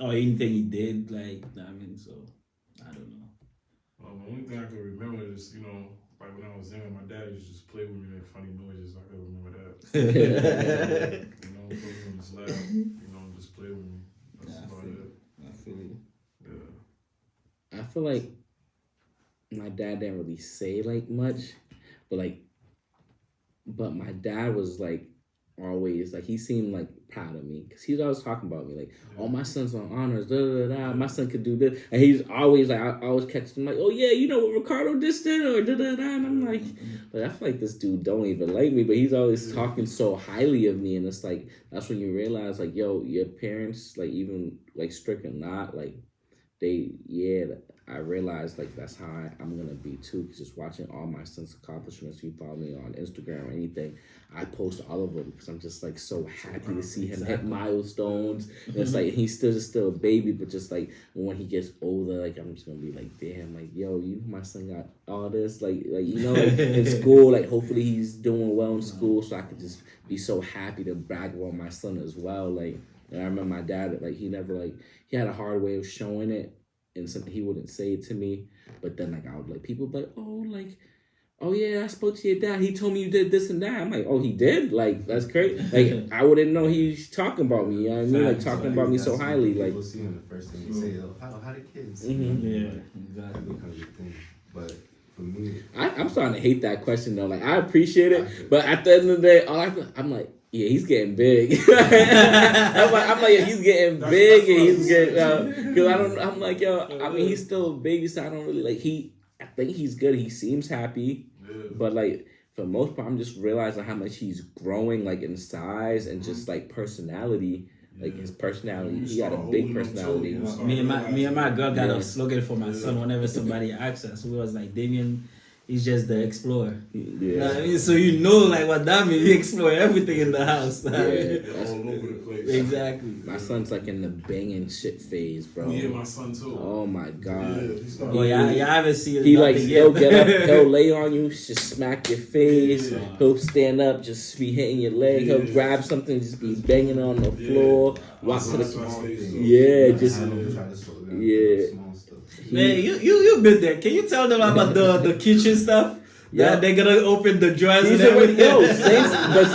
or anything he did, like, I mean, so I don't know. The only thing I can remember is, like when I was young, my dad used to just play with me, make funny noises. I can remember that. Put me on his lap, just play with me. That's about it. I feel you. Yeah. I feel like my dad didn't really say like much, but my dad was like always like, he seemed like proud of me because he was always talking about me like, oh, my son's on honors, my son could do this, and he's always like, I always catch him like, oh yeah, you know what Ricardo just did, or and I'm like, but I feel like this dude don't even like me, but he's always talking so highly of me, and it's like, that's when you realize like, yo, your parents, like, even like strict or not, like, I realized like that's how I'm gonna be too. Cause just watching all my son's accomplishments, if you follow me on Instagram or anything, I post all of them because I'm just like so happy to see him hit milestones. And it's like he's still a baby, but just like when he gets older, like I'm just gonna be like, damn, like, yo, my son got all this, like in school, like hopefully he's doing well in school, so I could just be so happy to brag about my son as well, like. And I remember my dad, like, he had a hard way of showing it, and something he wouldn't say it to me. But then, like, I would, like, people would be like, oh, yeah, I spoke to your dad. He told me you did this and that. I'm like, oh, he did? Like, that's great. Like, I wouldn't know he's talking about me. You know what I mean? Like, talking about me so highly. Like, People see him, the first thing you say, oh, how the kids? Mm-hmm. Yeah, That exactly. becomes a thing. But for me, I'm starting to hate that question, though. Like, I appreciate it, but at the end of the day, I'm like, yeah, he's getting big. I'm like, yeah, he's getting big, and he's getting, because I'm like, yo, I mean, he's still a baby, so I don't really, like, I think he's good. He seems happy, but, like, for the most part, I'm just realizing how much he's growing, like, in size and just, like, personality. Like, his personality, he got a big personality. Me and my girl got a slogan for my son whenever somebody asks us. We was like, Damien, he's just the explorer. Yeah. You know what I mean? So like what that means, he explore everything in the house. All over the place. Exactly. My son's like in the banging shit phase, bro. Yeah, my son too. Oh my god. Yeah, I haven't seen He like, nothing he'll yet. get up, he'll lay on you, just smack your face. Yeah. He'll stand up, just be hitting your leg. He'll grab something, just be banging on the floor. Walk to the just small stuff. Man, you been there. Can you tell them about the kitchen stuff? Yeah. Yeah, they're gonna open the drawers He's and already, everything.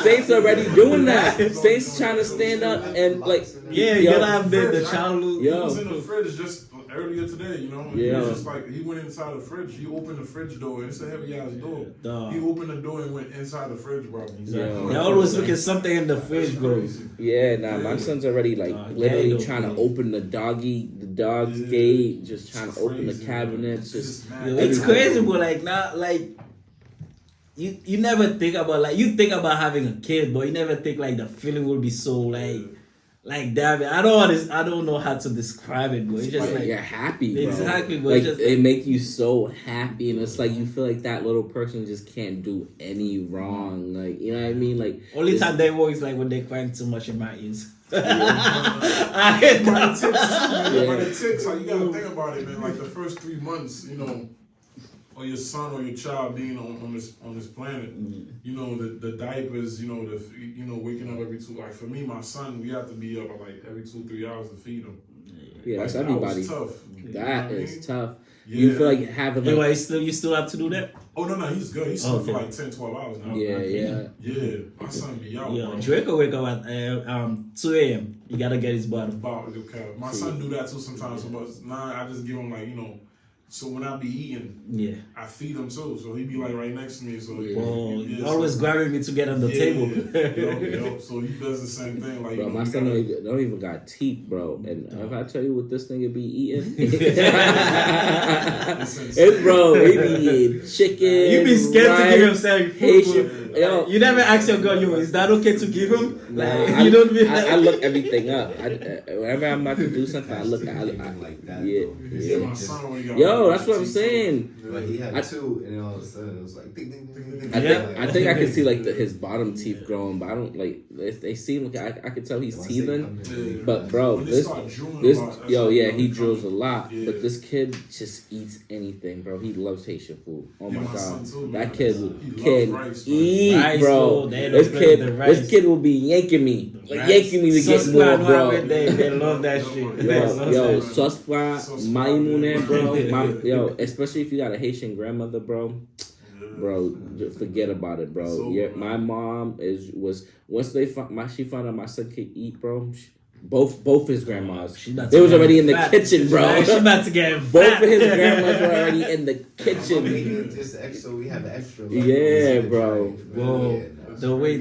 Saints already doing that. Saints trying to stand up and like, Yeah, you gotta have the child. He was in the fridge just earlier today, you know? Yeah. He was just like, he went inside the fridge, he opened the fridge door, and it's a heavy ass door. Dog. He opened the door and went inside the fridge, bro. Yeah. They're always looking something in the fridge, bro. yeah, nah, my son's already like literally trying to open the dog's gate, just trying to open the cabinets, just It's crazy, but like not like you never think about like you think about having a kid, but you never think like the feeling will be so like that. I don't know how to describe it, but it's just like you're happy, bro. Exactly, but like it's just it make you so happy, and it's like you feel like that little person just can't do any wrong. Like, you know what I mean? Like only time they work is like when they're crying too much in my ears. I hate the ticks, like, you gotta think about it, man. Like the first 3 months, you know, or your son or your child being on this planet, you know, the diapers, you know, waking up every 2. Like for me, my son, we have to be up like every 2-3 hours to feed him. yeah, that's Like, everybody. That was tough. That You know what I is mean? tough. Yeah. You feel like having like, Anyway, you still have to do that? Oh no, he's good. He's slept for Okay. like 10-12 hours now. yeah. My son be out, Yeah, bro. Drake will wake up at 2 a.m. You gotta get his bottom. My son do that too sometimes, but nah, I just give him like, you know, So when I be eating, Yeah. I feed him too. So he be like right next to me. So Well, yeah, you always grabbing me to get on the table. Yo. So he does the same thing. Like, Bro, my son don't even got teeth, bro. And if I tell you what this nigga be eating, it's bro, he be eating chicken. You be scared rice, to give him certain food. Haitian. Yo, You never ask your girl, is that okay to give him? nah, Like, you don't be like, I look everything up. Whenever I'm about to do something, I look. like that. Yeah, though. Yeah, my Just- son only got Yo, one that's what I'm teeth, saying. But he had I- two, and then all of a sudden it was like ding, ding, ding, ding, ding. I think I can see like his bottom teeth growing, but I don't like. They seem like I can tell he's Once they teething. come in, Yeah. But bro, When they this start drooling this a lot, that's yo when yeah they he become- drills a lot, Yeah. but this kid just eats anything, bro. He loves Haitian food. Oh Yeah, my my son god, too, man. that kid He loves can rice, man. eat, Rice, bro. bro. They don't play with the rice. This kid will be yanking me, like Rice. yanking me to get Sauce more, plan, bro. They love that shit. Yo, sauce fry, Sauce my fry, there, bro. yeah. Yo, especially if you got a Haitian grandmother, bro. Bro, just forget about it, bro. So, Yeah, man. my mom was once she found out my son could eat, bro. Both his grandmas, She about to they was get already in the fat. kitchen, bro. Like, she about to get Both fat. of his grandmas were already in the I'm kitchen. making just extra. We have extra. Like, Yeah, bro. Whoa. Yeah, The way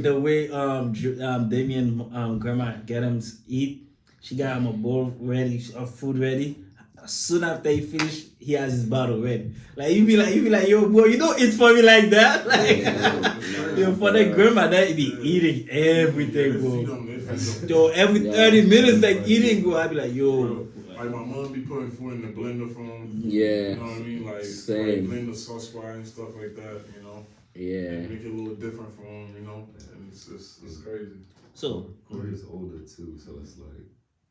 Damien grandma get him to eat, she got him a bowl ready, of food ready. As soon after he finish, he has his bottle ready. Like you be like, yo, boy, you don't eat for me like that. Like, yo, for that grandma, that be eating everything, bro. Yo, every 30 minutes, like eating, bro. I be like, yo. Like my mom be putting food in the blender for him. Yeah. You know what I mean? Like Same. blend the sauce fry and stuff like that, you know. Yeah. Make it a little different for him, you know. And it's crazy. So, Corey's older too, so it's like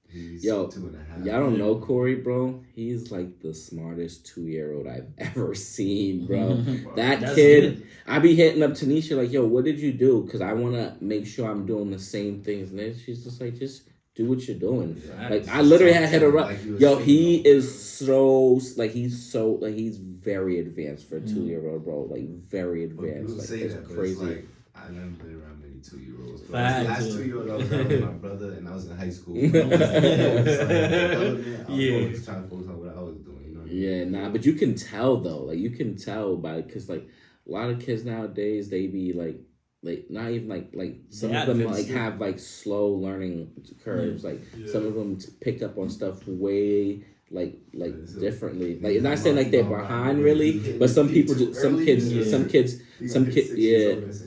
he's Yo, 2.5. Y'all don't know Corey, bro. He's like the smartest 2-year-old I've ever seen, bro. That That's kid, good. I be hitting up Tanisha like, yo, what did you do? Because I want to make sure I'm doing the same things. And then she's just like, just do what you're doing. Yeah. Like, I literally had hit her up. Like you was Yo, saying, he though. is he's very advanced for a 2-year-old, bro. Like, very But advanced. people Like, say it's that, but crazy. it's like I never been around many 2-year-olds. But Facts, the last yeah. 2-year-old I was around with my brother, and I was in high school. I was Yeah. always trying to focus on what I was doing. You know what I mean? Yeah, nah, but you can tell though. Like you can tell by because like a lot of kids nowadays they be like not even like some They of them advanced, like yeah. have like slow learning curves. Like Yeah. some of them pick up on stuff way like So, differently. yeah, Like not saying like they're no, behind no, really, he hit but some his people feet just too early, yeah. some kids You some gonna kid get 6 years yeah. old and say,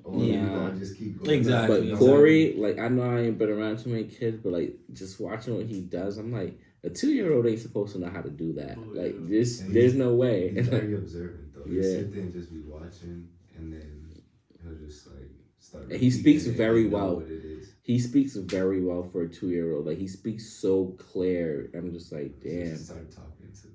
or Yeah. you gonna just keep going. Exactly. But Corey, like I know I ain't been around too many kids, but like just watching what he does, I'm like a 2-year-old ain't supposed to know how to do that. Like this, And there's no way. He's very observant though. He'll Yeah. sit there and just be watching, and then he'll just like start. And he speaks repeating it very and know well. What it is. He speaks very well for a 2-year-old. Like he speaks so clear. I'm just like, damn. Just start talking to him.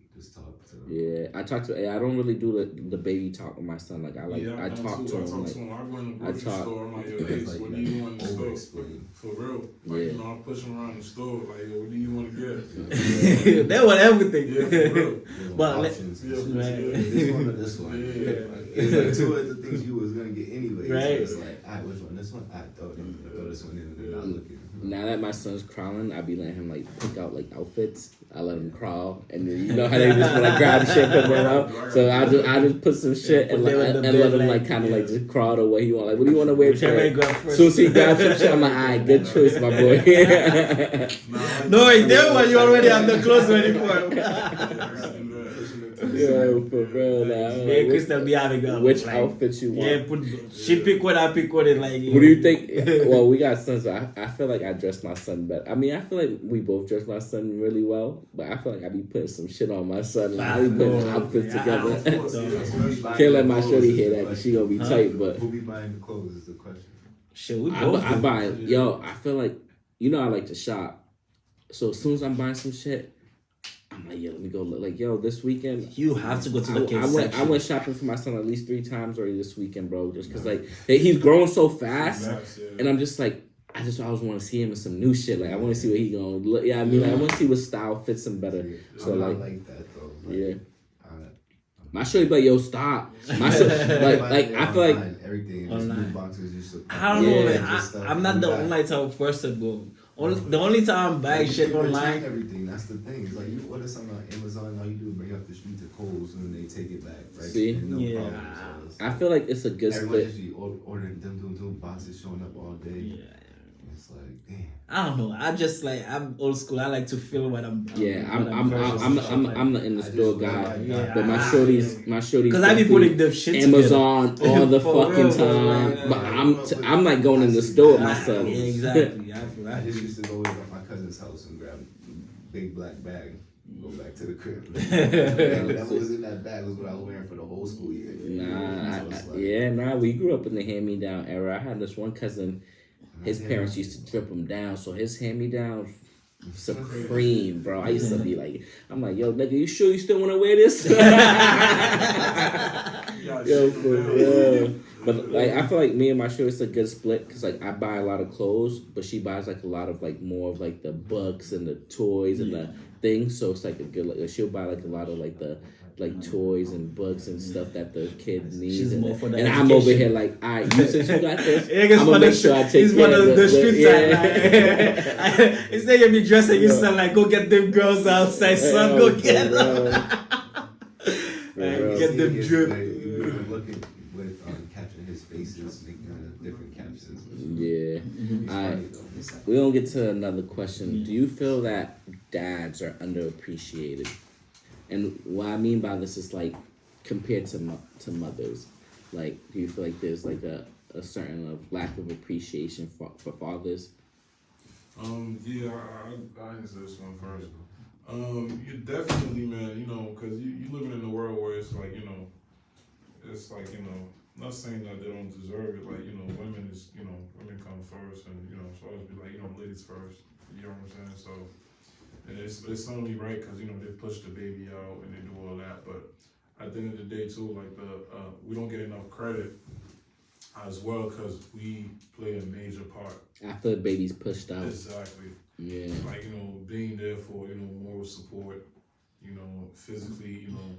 Yeah, I talk to. I don't really do the baby talk with my son. Like I I talk to him. Like, I go in the I grocery talk- store. I'm like, yo, It's Ace, like what you do you want in the gotta store? over-explain. For real. Like, Yeah. you know, I push him around the store. Like, yo, what do you want to get? they want everything. Yeah, for real. But let- Options. Yeah, Right. This one or this one. Yeah. It's like two of the things you was gonna get anyway. Right. So it's like, which one? This one? Throw this one in and not looking. now that my son's crawling, I be letting him like pick out like outfits. I let him crawl, and then you know how they just wanna grab shit from them out. So I just put some shit and Put them like in the and bed, let him like, like kind of like yeah. just crawl the way he want. Like, what do you want to wear Whichever today? you grab first. As soon as he grabs some shit, I'm like, alright, good choice, my boy. No, that one you already have the clothes ready for him. Yo, for real now. Yeah, Like, Crystal be having which like, outfits you want? Yeah, she pick one, I pick one, and like. What do you think? Well, we got sons. So I feel like I dress my son better. I mean, I feel like we both dress my son really well, but I feel like I be putting some shit on my son and I be putting No, outfits yeah, together. I- Can't let my shorty hear that 'cause she gonna be tight, but Who be buying the clothes is the question. Shit, we both. I do. buy. Yo, I feel like I like to shop. So as soon as I'm buying some shit, I'm like, yo, let me go look. Like, yo, this weekend. You have to go to the kids I section. went shopping for my son at least 3 times already this weekend, bro. Just cause like he's growing so fast, and I'm just like, I always want to see him in some new shit. Like I want to see what he gonna look. Yeah, I mean, like, I want to see what style fits him better. So I'm not like, like that though. Like, yeah. I- My shorty, but yo, stop. My shorty, like I feel like everything, just Online. new boxes, just I don't know, Yeah, man. just stuff I'm not you the got. only type of person, bro. The only time I'm buying shit You return online. everything. That's the thing. It's like you order something on Amazon, all you do is bring up the street to Kohl's and they take it back, right? See? And no Yeah. problem. So it's I feel like it's a good everyone split. just be ordering them boxes showing up all day. Yeah. It's like, damn. I don't know. I'm old school. I like to feel what I'm. Yeah, what I'm the in the I store just guy. like, Yeah. But my shorties. Because I be putting the shit Amazon all the For fucking real, time. yeah. But I'm like going in the store with together. myself. Yeah, exactly. I just used to go over at my cousin's house and grab a big black bag and go back to the crib. Whatever was in that bag was what I was wearing for the whole school year. We grew up in the hand-me-down era. I had this one cousin, his parents used to drip him down, so his hand-me-down supreme, bro. I used to be like, I'm like, yo, nigga, you sure you still want to wear this? Yo, for real. But like, I feel like me and my show it's a good split because like I buy a lot of clothes, but she buys like a lot of like more of like the books and the toys and the things. So it's like a good like she'll buy like a lot of like the like toys and books and stuff that the kid needs. She's more for the and I'm over education. here like, all right, you since you got this, Yeah, I'm gonna make sure I take it's care one of of the street side. yeah. Like, instead of me dressing, you sound like, go get them girls outside, son. Go get them. Get them drip. We were looking with capturing his faces, making different captions. Yeah. It's All right. funny, though. It's like- We're gonna get to another question. Do you feel that dads are underappreciated? And what I mean by this is like compared to mothers. Like, do you feel like there's like a certain lack of appreciation for fathers? Yeah, I answer this one first. You definitely, man, you know, because you living in a world where it's like, you know, not saying that they don't deserve it, like, you know, women come first, and, you know, so always be like, you know, ladies first, you know what I'm saying? So, and it's only right because, you know, they push the baby out and they do all that, but at the end of the day, too, like, we don't get enough credit as well because we play a major part. After the baby's pushed out. Exactly. Yeah. Like, you know, being there for, you know, moral support, you know, physically, you know,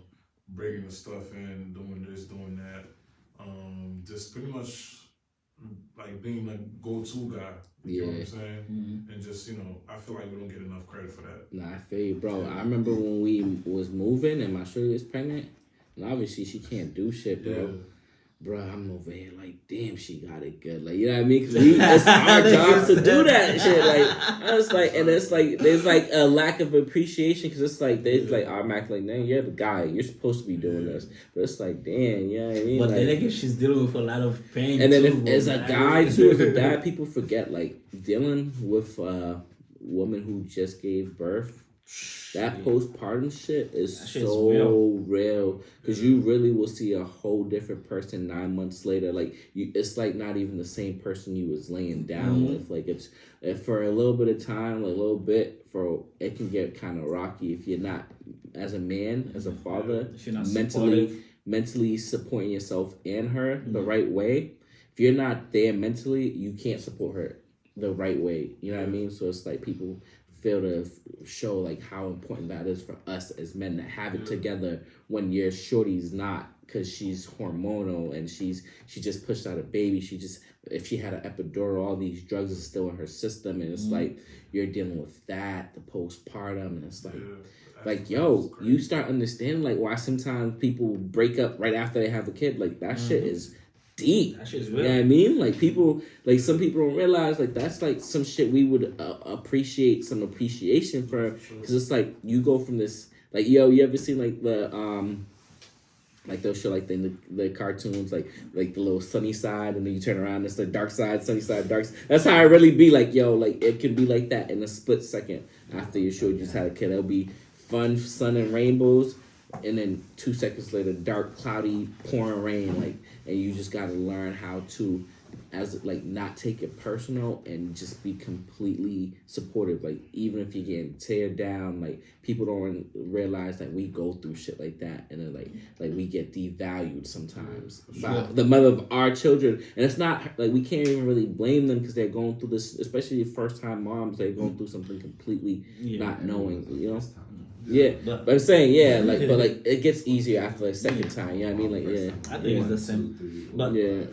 bringing the stuff in, doing this, doing that. Just pretty much like being the go-to guy. You know what I'm saying? Mm-hmm. And just, you know, I feel like we don't get enough credit for that. Nah, I feel you, bro. I remember when we was moving and my shorty was pregnant, and obviously she can't do shit, bro. Yeah. Bro, I'm over here like, damn, she got it good. Like, you know what I mean? Because it's our job to do that shit. Like, I was like, and it's like, there's like a lack of appreciation because it's like, they like automatically, like, you're the guy. You're supposed to be doing this. But it's like, damn, you know what I mean? But like, then again, she's dealing with a lot of pain. and then too, if, as a bro. guy, too, as a dad, people forget, like, dealing with a woman who just gave birth. That postpartum shit is That shit's so real because you really will see a whole different person 9 months later. Like it's like not even the same person you was laying down with. Like it's for a little bit of time, like a little bit, for it can get kind of rocky if you're not as a man, as a father, If you're not mentally supporting yourself and her the right way. If you're not there mentally, you can't support her the right way. You know what I mean? So it's like people fail to show like how important that is for us as men to have it together when your shorty's not, because she's hormonal and she just pushed out a baby. If she had an epidural, all these drugs are still in her system, and it's like you're dealing with that, the postpartum, and it's like yo, you start understanding like why sometimes people break up right after they have a kid. Like that shit is deep. That shit's You real. know what I mean? Like people, like some people don't realize like that's like some shit we would appreciate some appreciation for, because it's like you go from this like yo, you ever seen like the like they'll show like the cartoons like the little sunny side, and then you turn around, it's the dark side, sunny side, dark side. That's how it really be. Like yo, like it can be like that in a split second after you sure you just had a kid. It'll be fun, sun and rainbows, and then 2 seconds later, dark, cloudy, pouring rain. Like, and you just gotta learn how to, as like, not take it personal and just be completely supportive. Like, even if you're getting teared down, like people don't realize that we go through shit like that, and then like we get devalued sometimes by the mother of our children. And it's not like we can't even really blame them because they're going through this, especially first time moms. They're going through something completely not knowing, you know. Yeah, But but I'm saying, yeah, like, but like, it gets easier after like second time. You know what I mean? Like, yeah, I think it's the same. But yeah.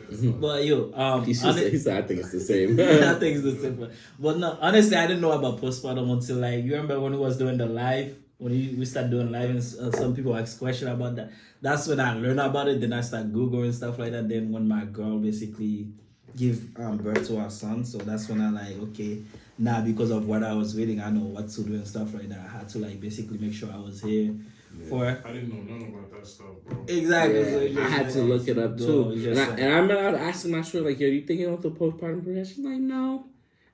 but yo, He said, I think it's the same. I think it's the same. But no, honestly, I didn't know about postpartum until like you remember when we was doing the live when we started doing live and some people asked questions about that. That's when I learned about it. Then I started googling stuff like that. Then when my girl basically give birth to our son, so that's when I like okay. Now because of what I was reading, I know what to do and stuff like that. I had to like basically make sure I was here for her. I didn't know nothing about that stuff, bro. Exactly. Yeah, So it's I just had like- to look it up too. it's And just I, like- and I remember asking my sister, like, yo, you thinking of the postpartum depression? She's like, no.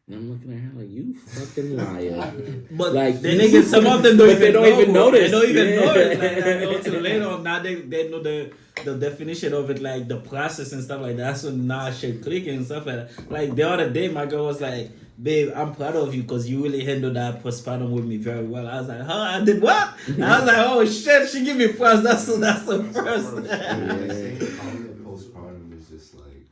And I'm looking at her like, you fucking liar. But Like, like, then again, some of them don't but even they don't know, even bro. notice. They don't even Yeah. know it. Like, I know till later on. Now they know the definition of it, like the process and stuff like that. So now shit clicking and stuff like that. Like the other day, my girl was like, "Babe, I'm proud of you because you really handled that postpartum with me very well." I was like, "Huh? I did what?" And I was like, "Oh shit!" She give me props. That's the first. Calling it postpartum is just like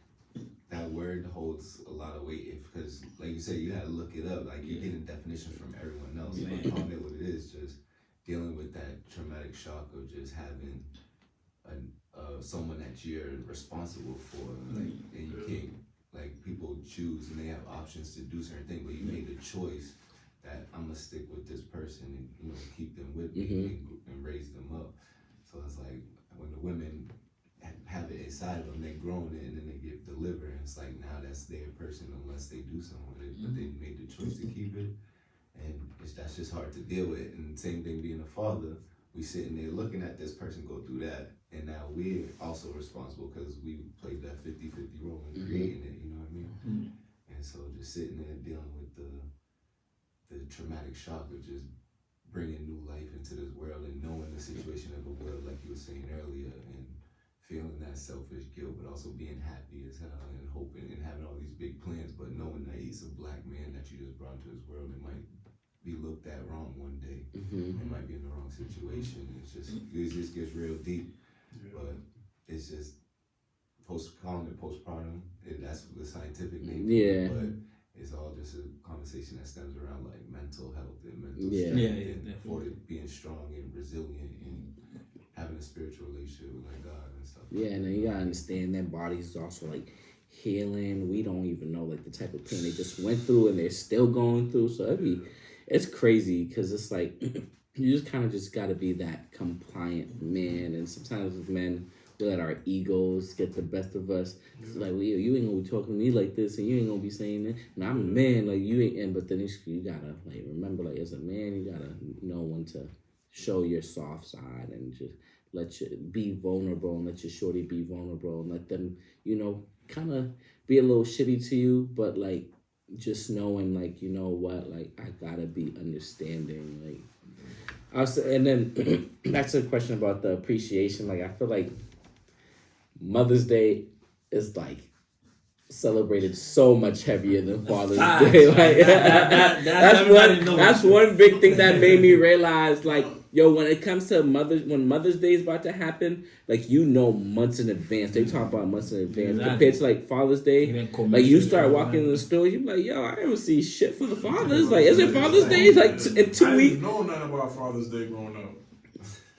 that word holds a lot of weight because, like you said, you had to look it up. Like you're getting definitions from everyone else. But calling it what it is, just dealing with that traumatic shock of just having someone that you're responsible for, like, and you can't. Like people choose and they have options to do certain things, but you made the choice that I'm gonna stick with this person and keep them with me and raise them up. So it's like when the women have it inside of them, they grown it and then they get delivered. It's like now that's their person unless they do something with it, but they made the choice to keep it, and that's just hard to deal with. And same thing being a father, we sitting there looking at this person go through that. And now we're also responsible because we played that 50-50 role in creating it, you know what I mean? And so just sitting there dealing with the traumatic shock of just bringing new life into this world and knowing the situation of the world, like you were saying earlier, and feeling that selfish guilt, but also being happy as hell and hoping and having all these big plans, but knowing that he's a black man that you just brought to this world and might be looked at wrong one day. It might be in the wrong situation. It just gets real deep. But it's just calling it postpartum. That's the scientific name. Yeah. But it's all just a conversation that stems around like mental health and mental Yeah. strength Yeah, and for it being strong and resilient and having a spiritual relationship with like God and stuff. Yeah, and then you gotta understand their bodies is also like healing. We don't even know like the type of pain they just went through and they're still going through. So it's crazy because it's like you just kind of just gotta be that compliant man. And sometimes with men, we let our egos get the best of us. It's like, well, you ain't gonna be talking to me like this, and you ain't gonna be saying that. And I'm a man, like you ain't. And but then you gotta like remember, like as a man, you gotta know when to show your soft side and just let you be vulnerable and let your shorty be vulnerable and let them, kind of be a little shitty to you, but like just knowing, like, you know what, like I gotta be understanding, like. And then back to the question about the appreciation. Like I feel like Mother's Day is like celebrated so much heavier than Father's Day. Like that's one big thing that made me realize, like, yo, when it comes to when Mother's Day is about to happen, like months in advance. They talk about months in advance compared to like Father's Day. Like you start walking in the store, you be like, yo, I don't see shit for the fathers. Like, is it Father's Day? Like in 2 I weeks. didn't know nothing about Father's Day growing up.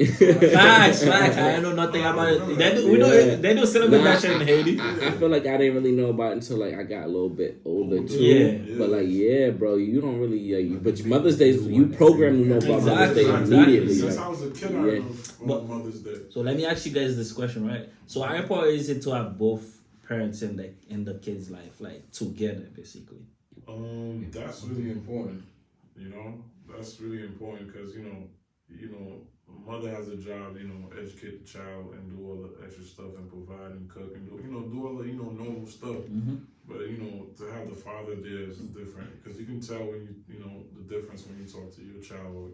Facts. I know nothing about it. They do celebrate that shit in Haiti. I feel like I didn't really know about it until like I got a little bit older too. Yeah. But like, yeah, bro, you don't really. But Mother's Day, you program to know about Mother's Day immediately. Since Like, I was a kid, I remember Mother's Day. So let me ask you guys this question, right? So how important is it to have both parents in the kid's life, like together, basically? That's really important. That's really important because mother has a job, educate the child and do all the extra stuff and provide and cook and do all the normal stuff. But to have the father there is different because you can tell when the difference when you talk to your child or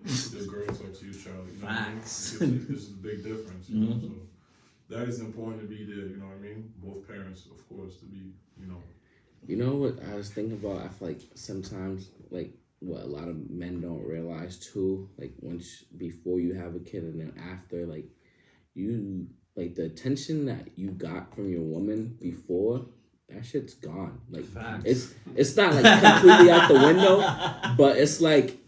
the girl talk to your child. Facts. It's a big difference. So that is important to be there. You know what I mean? Both parents, of course, to be. You know what I was thinking about? I feel like sometimes, like, what a lot of men don't realize too, like before you have a kid and then after, like you, like the attention that you got from your woman before, that shit's gone. Like Facts. it's not like completely out the window, but it's like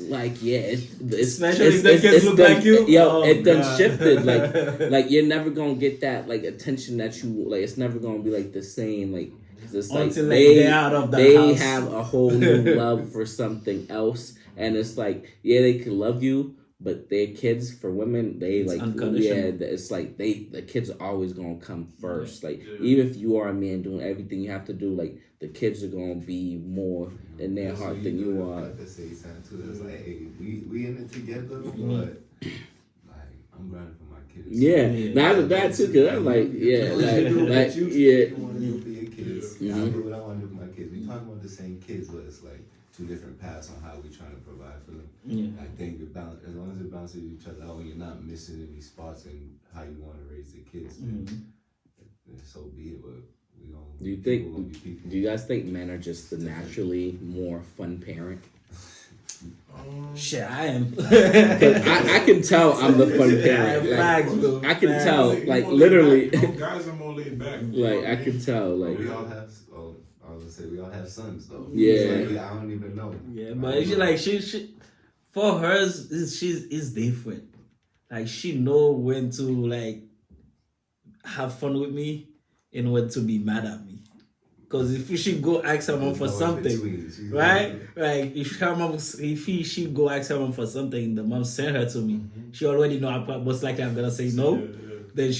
Like yeah, it's Especially if the kids look like you. Yo, Oh, it done God. shifted. Like you're never gonna get that like attention that you like. It's never gonna be like the same. Like 'cause it's like Until like, they're out of the house. have a whole new love for something else, and it's like yeah, they can love you, but their kids for women they It's like unconditional. it's like the kids are always gonna come first. Like Yeah. even if you are a man doing everything you have to do, like the kids are gonna be more in their So heart than you are. Like to say something too. It's like, hey, we in it together, but like I'm grinding for my kids. Yeah, Yeah. not that too. Cause I'm like, yeah, like you yeah. want to do for your kids. Yeah. I do what I want to do for my kids. We talking about the same kids, but it's like two different paths on how we trying to provide for them. Yeah. I think you're balance, as long as you're balancing each other out and you're not missing any spots in how you want to raise the kids, then, then so be it. But we gonna, Do you people gonna think? be people. Do you guys think men are just the naturally more fun parent? Shit, I am. 'Cause I can tell I'm the fun parent. Yeah, Like, facts, bro. I can Facts. tell, You like more laid literally, back. No, guys are more laid back. You know like what I mean? can tell, like We all have. Oh, I was gonna say we all have sons though. Yeah. It's like, I don't even know. Yeah, I but don't she know. like she for hers is different. Like she know when to like have fun with me and when to be mad at me. Cause if she go ask her mom for No in something, between. She's right? Like if her mom, she go ask her mom for something, the mom send her to me. She already know most likely I'm gonna say no. Yeah, yeah. Then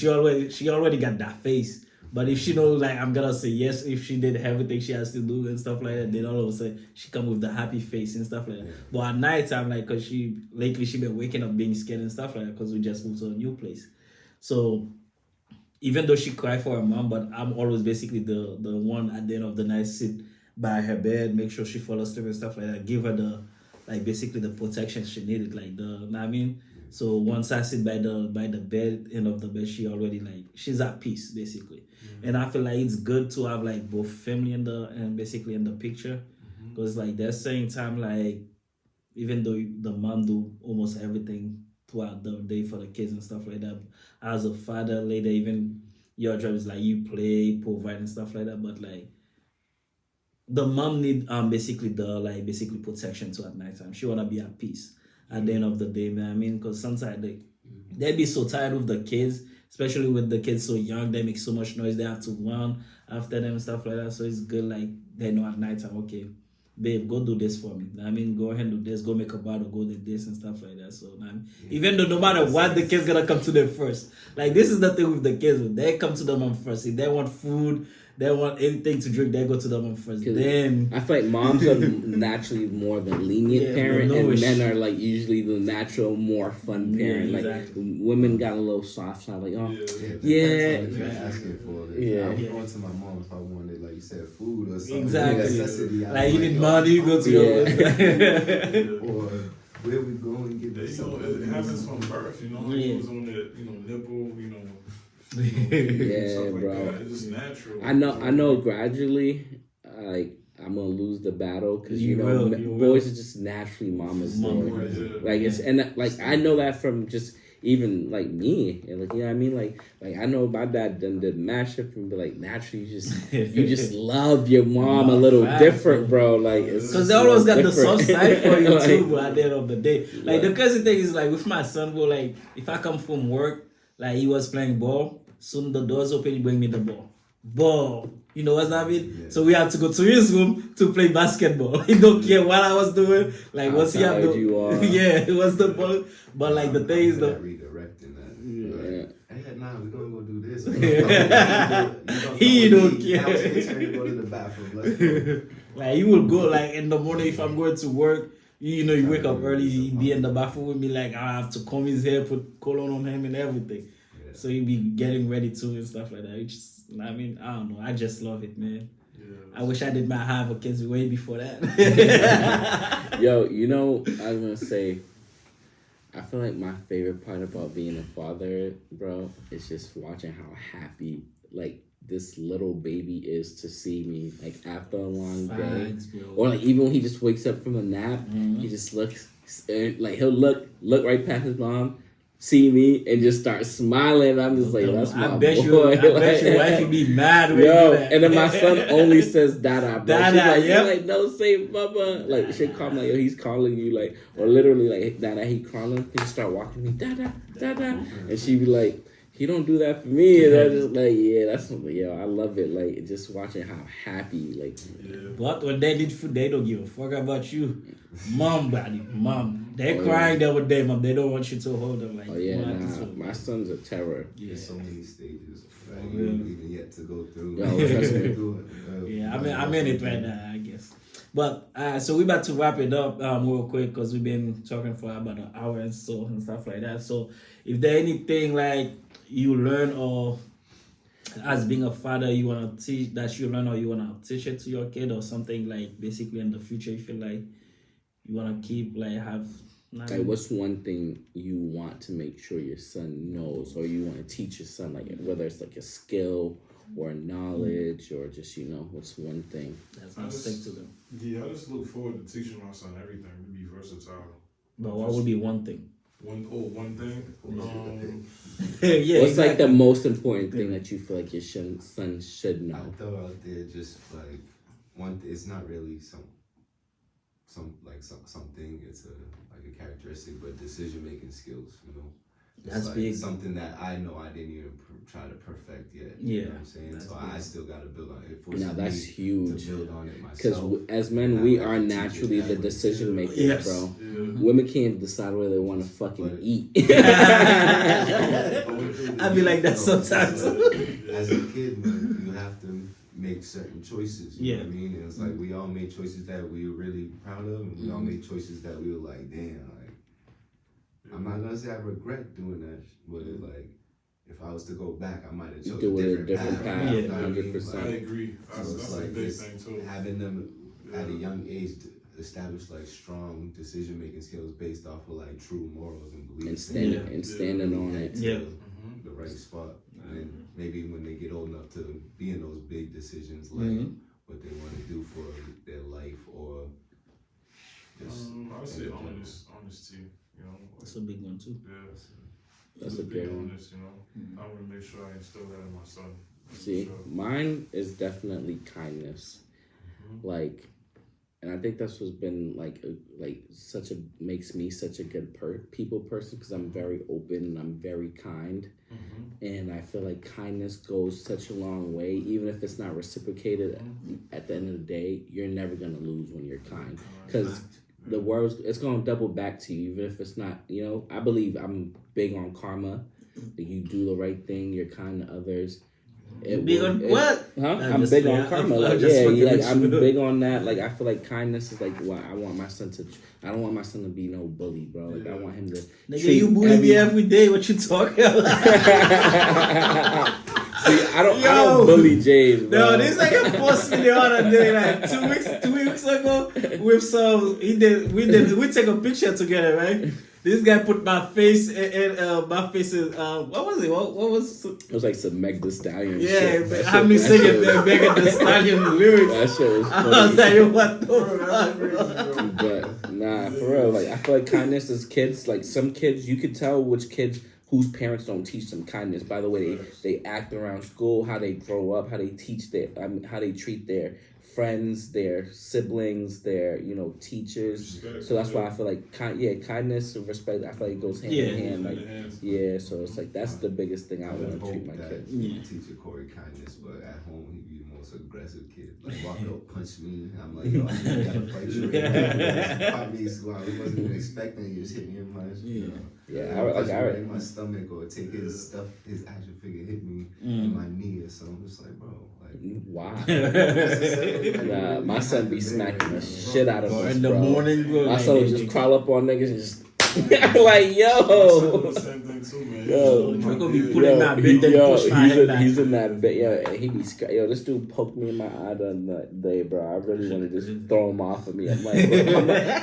she already got that face. But if she knows like I'm gonna say yes, if she did everything she has to do and stuff like that, then all of a sudden she come with the happy face and stuff like that. Yeah. But at night time, like, cause lately she been waking up being scared and stuff like that, cause we just moved to a new place. So even though she cried for her mom, but I'm always basically the one at the end of the night sit by her bed, make sure she fall asleep and stuff like that, give her the like basically the protection she needed, like the know what I mean. So once I sit by the bed end of the bed, she already like she's at peace basically, and I feel like it's good to have like both family and basically in the picture, because like there's certain time like even though the mom do almost everything throughout the day for the kids and stuff like that, as a father later even your job is like you play, provide and stuff like that, but like the mom need basically basically protection too at night time. She wanna be at peace at the end of the day, man. I mean, because sometimes they be so tired with the kids, especially with the kids so young. They make so much noise. They have to run after them and stuff like that. So it's good, like they know at night time. Okay, babe, go do this for me. I mean, go ahead and do this. Go make a bottle. Go do this and stuff like that. So I mean, even though no matter what, the kids gonna come to them first. Like this is the thing with the kids. They come to the mom first. If they want food, they want anything to drink, they go to the mom first. 'Cause Then I feel like moms are naturally more the lenient Yeah, parent, the and noish. men are like usually the natural, more fun Yeah, parent. exactly. Like women got a little soft side, like oh, Yeah. Yeah. Asking for it. Yeah. I was going to my mom if I wanted, like you said, food or something. Exactly. Necessity. I like was you need yo, money, you go to your Or where we going get Yeah, this you know, something. it happens from birth, you know. Yeah. It was on the, nipple, yeah, stuff like bro. that. It's just natural. I know. Gradually, like I'm gonna lose the battle because You you know will, you will. boys are just naturally mama's Mama. boys. Yeah. Like it's and like I know that from just even like me and like you know what I mean like I know my dad done did mashup and be like naturally you just love your mom a little Facts, different, bro. Like it's Because just they always got the different. soft side for you Like, too, bro, at the end of the day. Like Yeah. the crazy thing is like with my son, bro, like if I come from work, like he was playing ball, soon the doors open, he bring me the ball. You know what I mean? Yeah. So we had to go to his room to play basketball. He don't care what I was doing. Like what's he How have tired to you are. yeah, it was the ball. But like the thing is that the redirecting that. Yeah. Like, hey, nah, we're gonna go do this. He don't Now care. it's your turn to go to the bathroom. Let's go. like you will go like in the morning if I'm going to work. You know, you wake up early, he be in the bathroom with me, like I have to comb his hair, put cologne on him and everything. Yeah. So he be getting ready too and stuff like that. I mean, I don't know. I just love it, man. I wish I did not have a kids way before that. Yo, you know, I was gonna say, I feel like my favorite part about being a father, bro, is just watching how happy like this little baby is to see me like after a long day, Facts, bro. or like even when he just wakes up from a nap, he just looks like he'll look right past his mom, see me and just start smiling. I'm just like, that's my I bet boy. I bet your wife would be mad when Yo, you do that. and then my son only says Dada, bro. Dada, She's like, yep. like, don't say Bubba. Like, she'll call me like, yo, he's calling you, like, or literally, like, Dada, he calling. He start walking me, Dada, Dada. And she be like, he don't do that for me. And I'm just like, yeah, that's something, yo, I love it. Like, just watching how happy, like, But when they need food, they don't give a fuck about you. Mom, buddy, mom. They Oh, crying there with them, mom. They don't want you to hold them. Like, oh yeah, "What is nah, it?" my son's a terror. Yeah. There's so many stages that real. you even yet to go through. Yo, trust me. Yeah, I'm in it right now, I guess. But so we're about to wrap it up real quick because we've been talking for about an hour and so and stuff like that. So if there anything like you learn or as being a father you want to teach that you learn or you want to teach it to your kid or something like basically in the future you feel like you want to keep like have Like, what's one thing you want to make sure your son knows, or you want to teach your son, like whether it's like a skill or knowledge, or just what's one thing? that's gonna stick to them. Yeah, I just look forward to teaching my son everything to be versatile. But what would be one thing? One thing. Yeah, What's like the exactly. most important thing that you feel like your son should I know? throw out there just like it's not really something. It's like a characteristic, but decision making skills. It's That's like big. Something that I know I didn't even try to perfect yet. Yeah, You know what I'm saying? that's So big. I still got to build on it. It forces Now that's me huge. to build on it Because myself. as men, Not we like are a teacher naturally that the would- decision makers, Yes. bro. Yeah. Women can't decide whether they want to fucking But- eat. I'd be like that sometimes. As a kid, man, you have to make certain choices. You know Yeah. what I mean? And it's like we all made choices that we were really proud of, and we all made choices that we were like, damn. Like, I'm not gonna say I regret doing that, but it's like, if I was to go back, I might have chosen Do it a different path. Yeah. You know what I mean? 100%. I agree. So That's it's a like big just thing too. having them at a Yeah. young age to establish like strong decision making skills based off of like true morals and beliefs. and standing on it. to Yeah. the right spot. And then maybe when they get old enough to be in those big decisions, like Mhm. what they want to do for their life or just. I would say honesty. That's a big one too. Yeah. That's Just a being good one. honest. I want to make sure I instill that in my son. See, Sure. mine is definitely kindness. Like, and I think that's what's been like such a makes me such a good people person because I'm very open and I'm very kind, and I feel like kindness goes such a long way. Even if it's not reciprocated, at the end of the day, you're never gonna lose when you're kind because the world it's gonna double back to you even if it's not. I believe I'm big on karma. That you do the right thing, you're kind to others. Big on what? Huh? I'm I'm just big playing. on karma. I'm Like, just yeah, fucking like with I'm you. big on that. Like I feel like kindness is like what I want my son to. I don't want my son to be no bully, bro. Like I want him to. Nigga, treat you bully me every day. What you talking about? See, I don't Yo. bully James, bro. No, this nigga posted me the other day, like 2 weeks ago, with some. We take a picture together, right? This guy put my face and my face is what was it? What was? It was like some Meg Thee Stallion. Yeah, shit. but That how shit- me that singing shit the was- Megan Thee Stallion lyrics? That shit was I was funny. like, what the fuck? But nah, for real. Like I feel like kindness is kids. Like some kids, you could tell which kids whose parents don't teach them kindness. By the way, they act around school, how they grow up, how they teach how they treat their friends, their siblings, their teachers. So that's why I feel like kindness and respect. I feel like it goes hand in hand. Like so it's like that's the biggest thing I I want would to treat hope my that kids. you teach a Corey kindness, but at home he'd be the most aggressive kid. Like walk up, punch me. I'm like, yo, I gotta fight you. Fight me, so I wasn't even expecting you. Just hit me in my punch me right in my stomach, or take his action figure hit me in my knee or something. I'm just like, bro, like. Wow. Nah, Nah, my son be smacking the shit out of us, In the bro. morning, bro. My like, son would they- just crawl up on niggas and just like, yo. The same thing too, man. Yo. We're gonna be pulling that Yo, bit, then yo, push my head back. he's in that bit. Yo, and he be yo. This dude poked me in my eye the other day, bro. I really want to just throw him off of me. I'm like,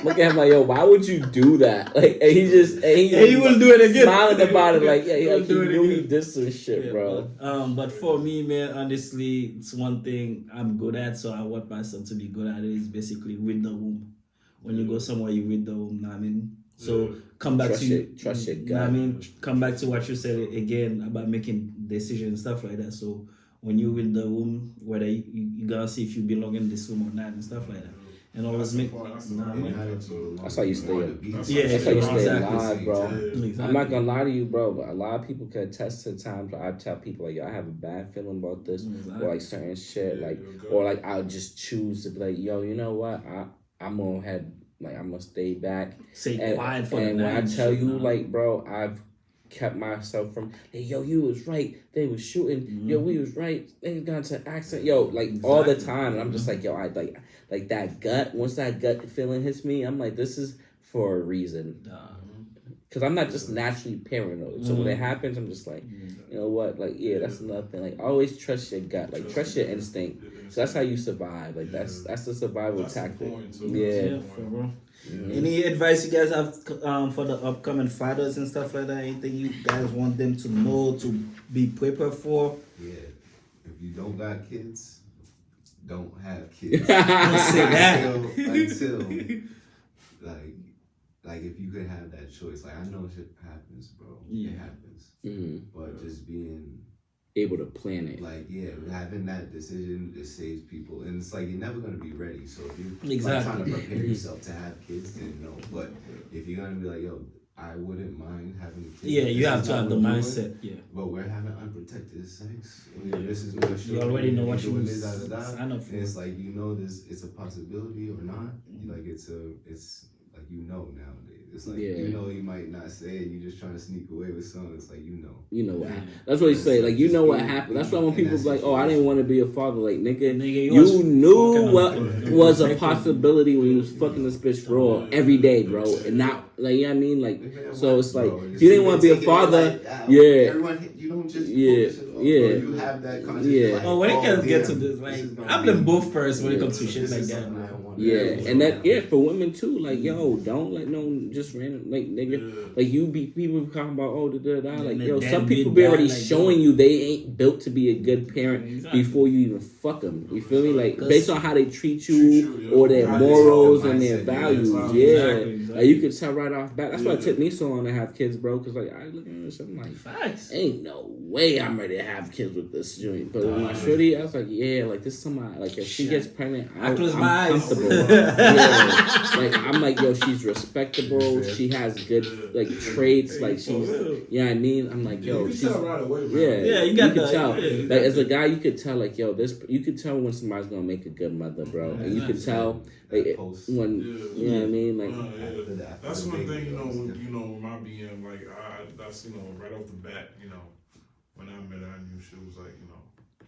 look at him like, yo, why would you do that? Like, and he will do it again. smiling about it, like, yeah, He'll he do it knew he again. did some shit, Yeah, bro. but for me, man, honestly, it's one thing I'm good at, so I want my son to be good at it. Is basically read the room. When you go somewhere, you read the room. I mean, So come back Trust to your you know what I gut. mean, come back to what you said again about making decisions and stuff like that. So when you're in the room, whether you gotta see if you belong in this room or not and stuff like that, and always make. That's Nah, the man. point. That's how you stay up. Yeah, That's how you stay exactly. alive, bro. Exactly. I'm not gonna lie to you, bro, but a lot of people can attest to times where I tell people like, yo, I have a bad feeling about this, or like certain shit, like, or like I'll just choose to be like, yo, you know what, I'm gonna head, like I'm gonna stay back. Stay quiet for the And when I night tell shit, you, nah. like, bro, I've kept myself from, hey, yo, you was right. They was shooting. Yo, we was right. They got to accent. Yo, like all the time. And I'm just like, yo, I like that gut. Once that gut feeling hits me, I'm like, this is for a reason. Because I'm not just naturally paranoid. So when it happens, I'm just like, you know what? Like, yeah, that's another thing. Like, always trust your gut. Like, trust your instinct. So that's how you survive. Like, that's the survival tactic. Yeah. For real. Any advice you guys have for the upcoming fighters and stuff like that? Anything you guys want them to know, to be prepared for? Yeah. If you don't got kids, don't have kids. Don't say that. Until like if you could have that choice. Like I know shit happens, bro. Yeah. It happens. But just being Able to plan it. like, yeah, having that decision, it saves people. And it's like, you're never going to be ready. So if you're Exactly. trying to prepare yourself to have kids, then no. But if you're going to be like, yo, I wouldn't mind having kids. Yeah, you This have is to what have the we're doing, mindset. Yeah. But we're having unprotected sex. This is what You already know what doing you this, da, da, da. sign up for. And it's like, you know, this it's a possibility or not. Like it's like, you know, nowadays. It's like, you know, you might not say it, you're just trying to sneak away with something. It's like, you know. You know what happened. That's what you say. Like, you know what happened. That's why when people be like, oh, I didn't want to be a father. Like, nigga, you knew what was a possibility when you was fucking this bitch raw every day, bro. And not, like, you know what I mean? Like, so it's like, if you didn't want to be a father, yeah. Everyone, you don't just Yeah, yeah. you have that conscious, Yeah. like, Oh, when it can get to damn, this, like, is gonna I'm be- them both first when it comes to shit this like is that. something Man. I want. Yeah, and that, yeah, for women too. Like, yo, don't let no just random, like, nigga, like, you be people talking about, oh, da. Like, yo, that some people big be already guy, like, showing you they ain't built to be a good parent Exactly. before you even fuck them. You feel me? Like, 'Cause- based on how they treat you, Treat you, or their yeah. morals Yeah, and their mindset, values. exactly. Yeah, Exactly. like, you could tell right off bat. That's why it took me so long to have kids, bro. Cause like I look at this, I'm like, Facts. ain't no way I'm ready to have kids with this joint. But when I shorty, I was like, yeah, like this is somebody. Like if she Shit. gets pregnant, I close I'm my eyes. comfortable. Yeah, like I'm like, yo, she's respectable. She has good like traits. Like she's, you know what I mean? I'm like, yo, You can she's. tell right away, man. Yeah, you got can that, tell. yeah. Like as a guy, you could tell. Like yo, this. You could tell when somebody's gonna make a good mother, bro. And you can tell like when you know what I mean. Like That's one thing, you know, with my BM, like, that's, you know, right off the bat, you know, when I met her, I knew she was like, you know,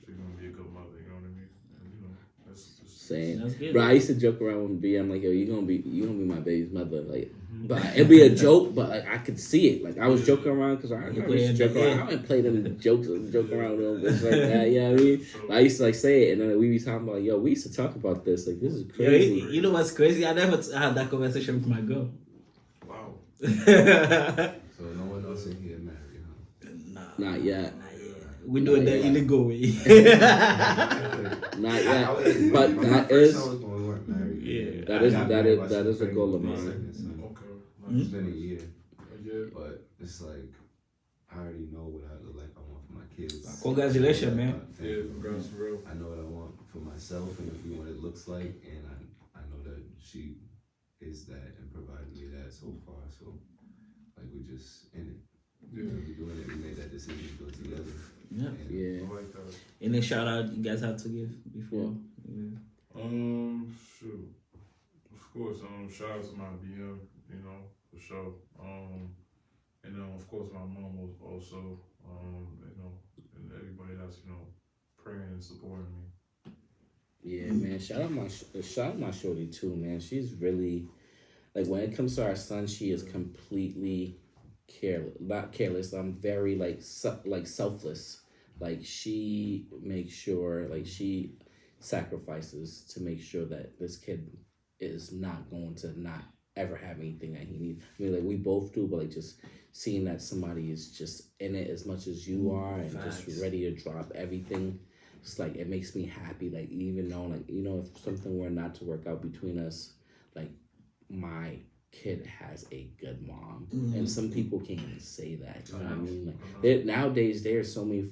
she's gonna be a good mother, you know what I mean? And, you know, that's just saying, That's good. bro. I used to joke around with B. I'm like, yo, you gonna be my baby's mother, like. But it'd be a joke, but like I could see it. Like I was joking around because I used to joke around. I didn't play them jokes, joke around with them, bitch like that. You know what I mean? But I used to like say it, and then we be talking about, yo, we used to talk about this. Like this is Yo, crazy. you know what's crazy? I never had that conversation with my girl. wow. So no one else in here married, huh? Nah, Not yet. we do it the illegal way. Not yet. But that is We weren't married. Yeah. that is a goal of mine. Okay. It's been a year, Yeah. but it's like I already know what I look like I want for my kids. Congratulations, man. Thank Yeah, you. congrats, bro. I know what I want for myself and what it looks like, and I know that she is that and provided me that so far. So like we just in it. Yeah. We're doing it. We made that decision to go together. Yeah. And Yeah. I like that. Any shout out you guys have to give before? Shoot. Of course, shout out to my BM, you know, for sure. And then of course my mom was also, you know, and everybody that's, you know, praying and supporting me. Yeah, man. Shout out my shorty too, man. She's really like when it comes to our son, she is completely careless. Not careless. I'm very like selfless. Like she makes sure, like she sacrifices to make sure that this kid is not going to not ever have anything that he needs. I mean, like we both do, but like just seeing that somebody is just in it as much as you are and Facts. just ready to drop everything. It's like it makes me happy. Like even though, like you know, if something were not to work out between us, like my kid has a good mom, and some people can't even say that. You know what I mean? Like nowadays, there are so many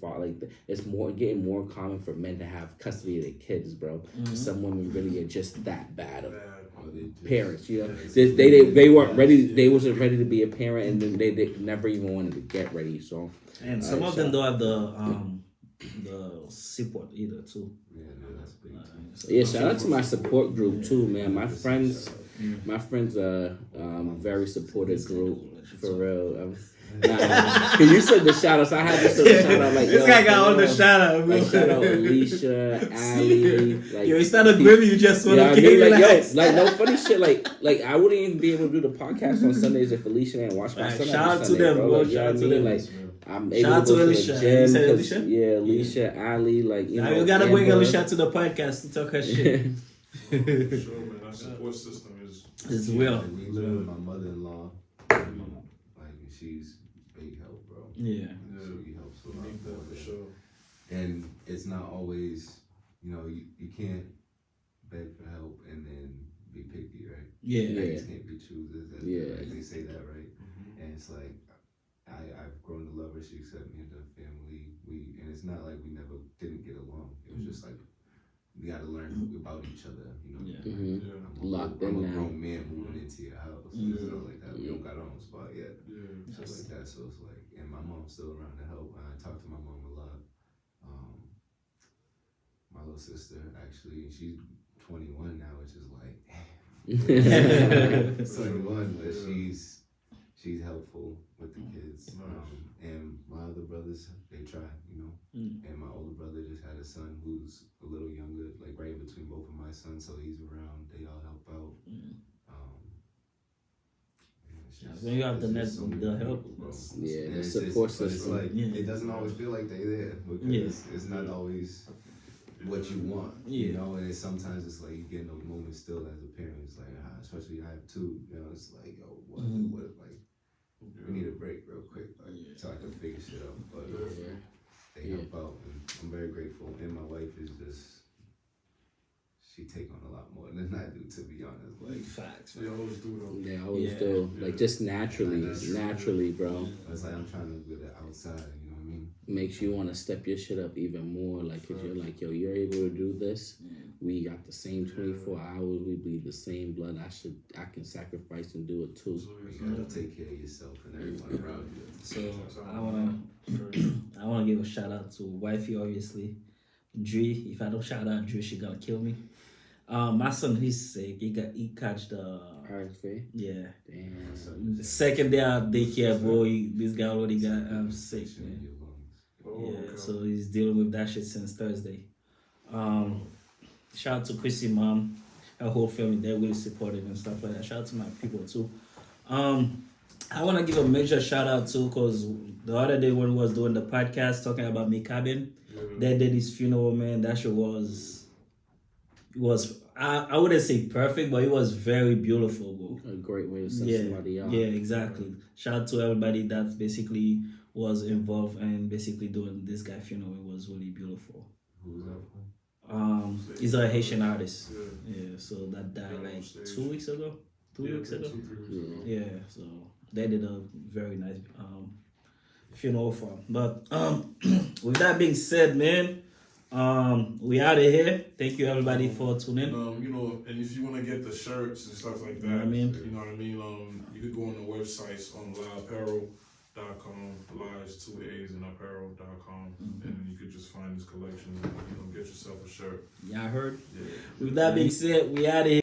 it's getting more common for men to have custody of their kids, bro. Some women really are just that bad of parents. You know, they weren't ready. They wasn't ready to be a parent, and then they never even wanted to get ready. So, and some of them don't have the support either too. Yeah, no, that's big. So yeah, shout out to my support group too, man. My friends, very supportive group for real. Cause you said the shout outs, I had to say the shout out like this guy got all the shout out, bro. Like, shout out Alicia, Ali, like yo, he started grimmy, you just want to like no funny shit, like I wouldn't even be able to do the podcast on Sundays if Alicia didn't watch my son. Shout out to them, bro. Like, shout out to them. Like, I'm able shout out to go to Alicia. the gym. You said Alicia? Yeah, Alicia, Ali, like you now know. you gotta bring Amber. Alicia to the podcast to talk her shit. Sure, man. Our support system is. It's real. And we live with my mother-in-law. Like she's big help, bro. Yeah. She helps a We lot. need that for sure. And it's not always, you can't beg for help and then be picky, right? Yeah. Beggars can't be choosers. Yeah. Right? They say that, right? And it's like, I've grown to love her. She accepted me into the family. And it's not like we never didn't get along. It was just like, we got to learn about each other, Yeah. Yeah. Locked I'm in a now. grown man moving into your house. Yeah. Stuff like that. We don't got our own spot yet. Yeah. Stuff like that. So it's like, and my mom's still around to help. I talk to my mom a lot. My little sister, actually, she's 21 now, which is like, 21, but she's helpful with the kids. And my other brothers, they try, And my older brother just had a son who's a little younger, like right in between both of my sons, so he's around. They all help out. When you have the net, so many the help. people, bro. Yeah, And the it's support but it's system. like, Yeah. it doesn't always feel like they're there because Yeah. it's not always what you want, Yeah. And sometimes it's like you get in those moments still as a parent. It's like, especially I have two, it's like, yo, what, like, we need a break real quick, like, so I can figure shit out. But they help out, and I'm very grateful. And my wife is just, she take on a lot more than I do, to be honest. Like, Facts. They always do though. They always Yeah. do. Like just naturally, bro. it's like I'm trying to get it outside. You know what I mean? Makes you want to step your shit up even more. Like if you're like, yo, you're able to do this. We got the same 24 hours. We bleed the same blood. I can sacrifice and do it too. You gotta take care of yourself and everyone around you. So I wanna give a shout out to wifey, obviously. Dre. If I don't shout out Dre, she gonna kill me. My son, he's sick. He catch the RSV. yeah. Damn. The second day at daycare, bro. This guy already got sick, man. Yeah, so he's dealing with that shit since Thursday. Shout out to Chrissy mom, her whole family. They're really supportive and stuff like that. Shout out to my people too. I want to give a major shout out too, because the other day when we was doing the podcast talking about me cabin, they did his funeral, man. That shit was I wouldn't say perfect, but it was very beautiful, bro. A great way to send somebody out. Yeah, exactly. Shout out to everybody that basically was involved and basically doing this guy funeral. It was really beautiful. Who's that? He's a Haitian artist. Yeah, so that died like 2 weeks ago. 2 weeks ago. 2-3 weeks ago. Yeah, so they did a very nice funeral for him. But with that being said, man, we out of here. Thank you everybody for tuning in. And if you want to get the shirts and stuff like that, You know what I mean? You could go on the websites on liveapparel.com, lives 2 A's and apparel.com, and you could just find this collection and get yourself a shirt. Y'all heard? Yeah. With that being said, we out of here.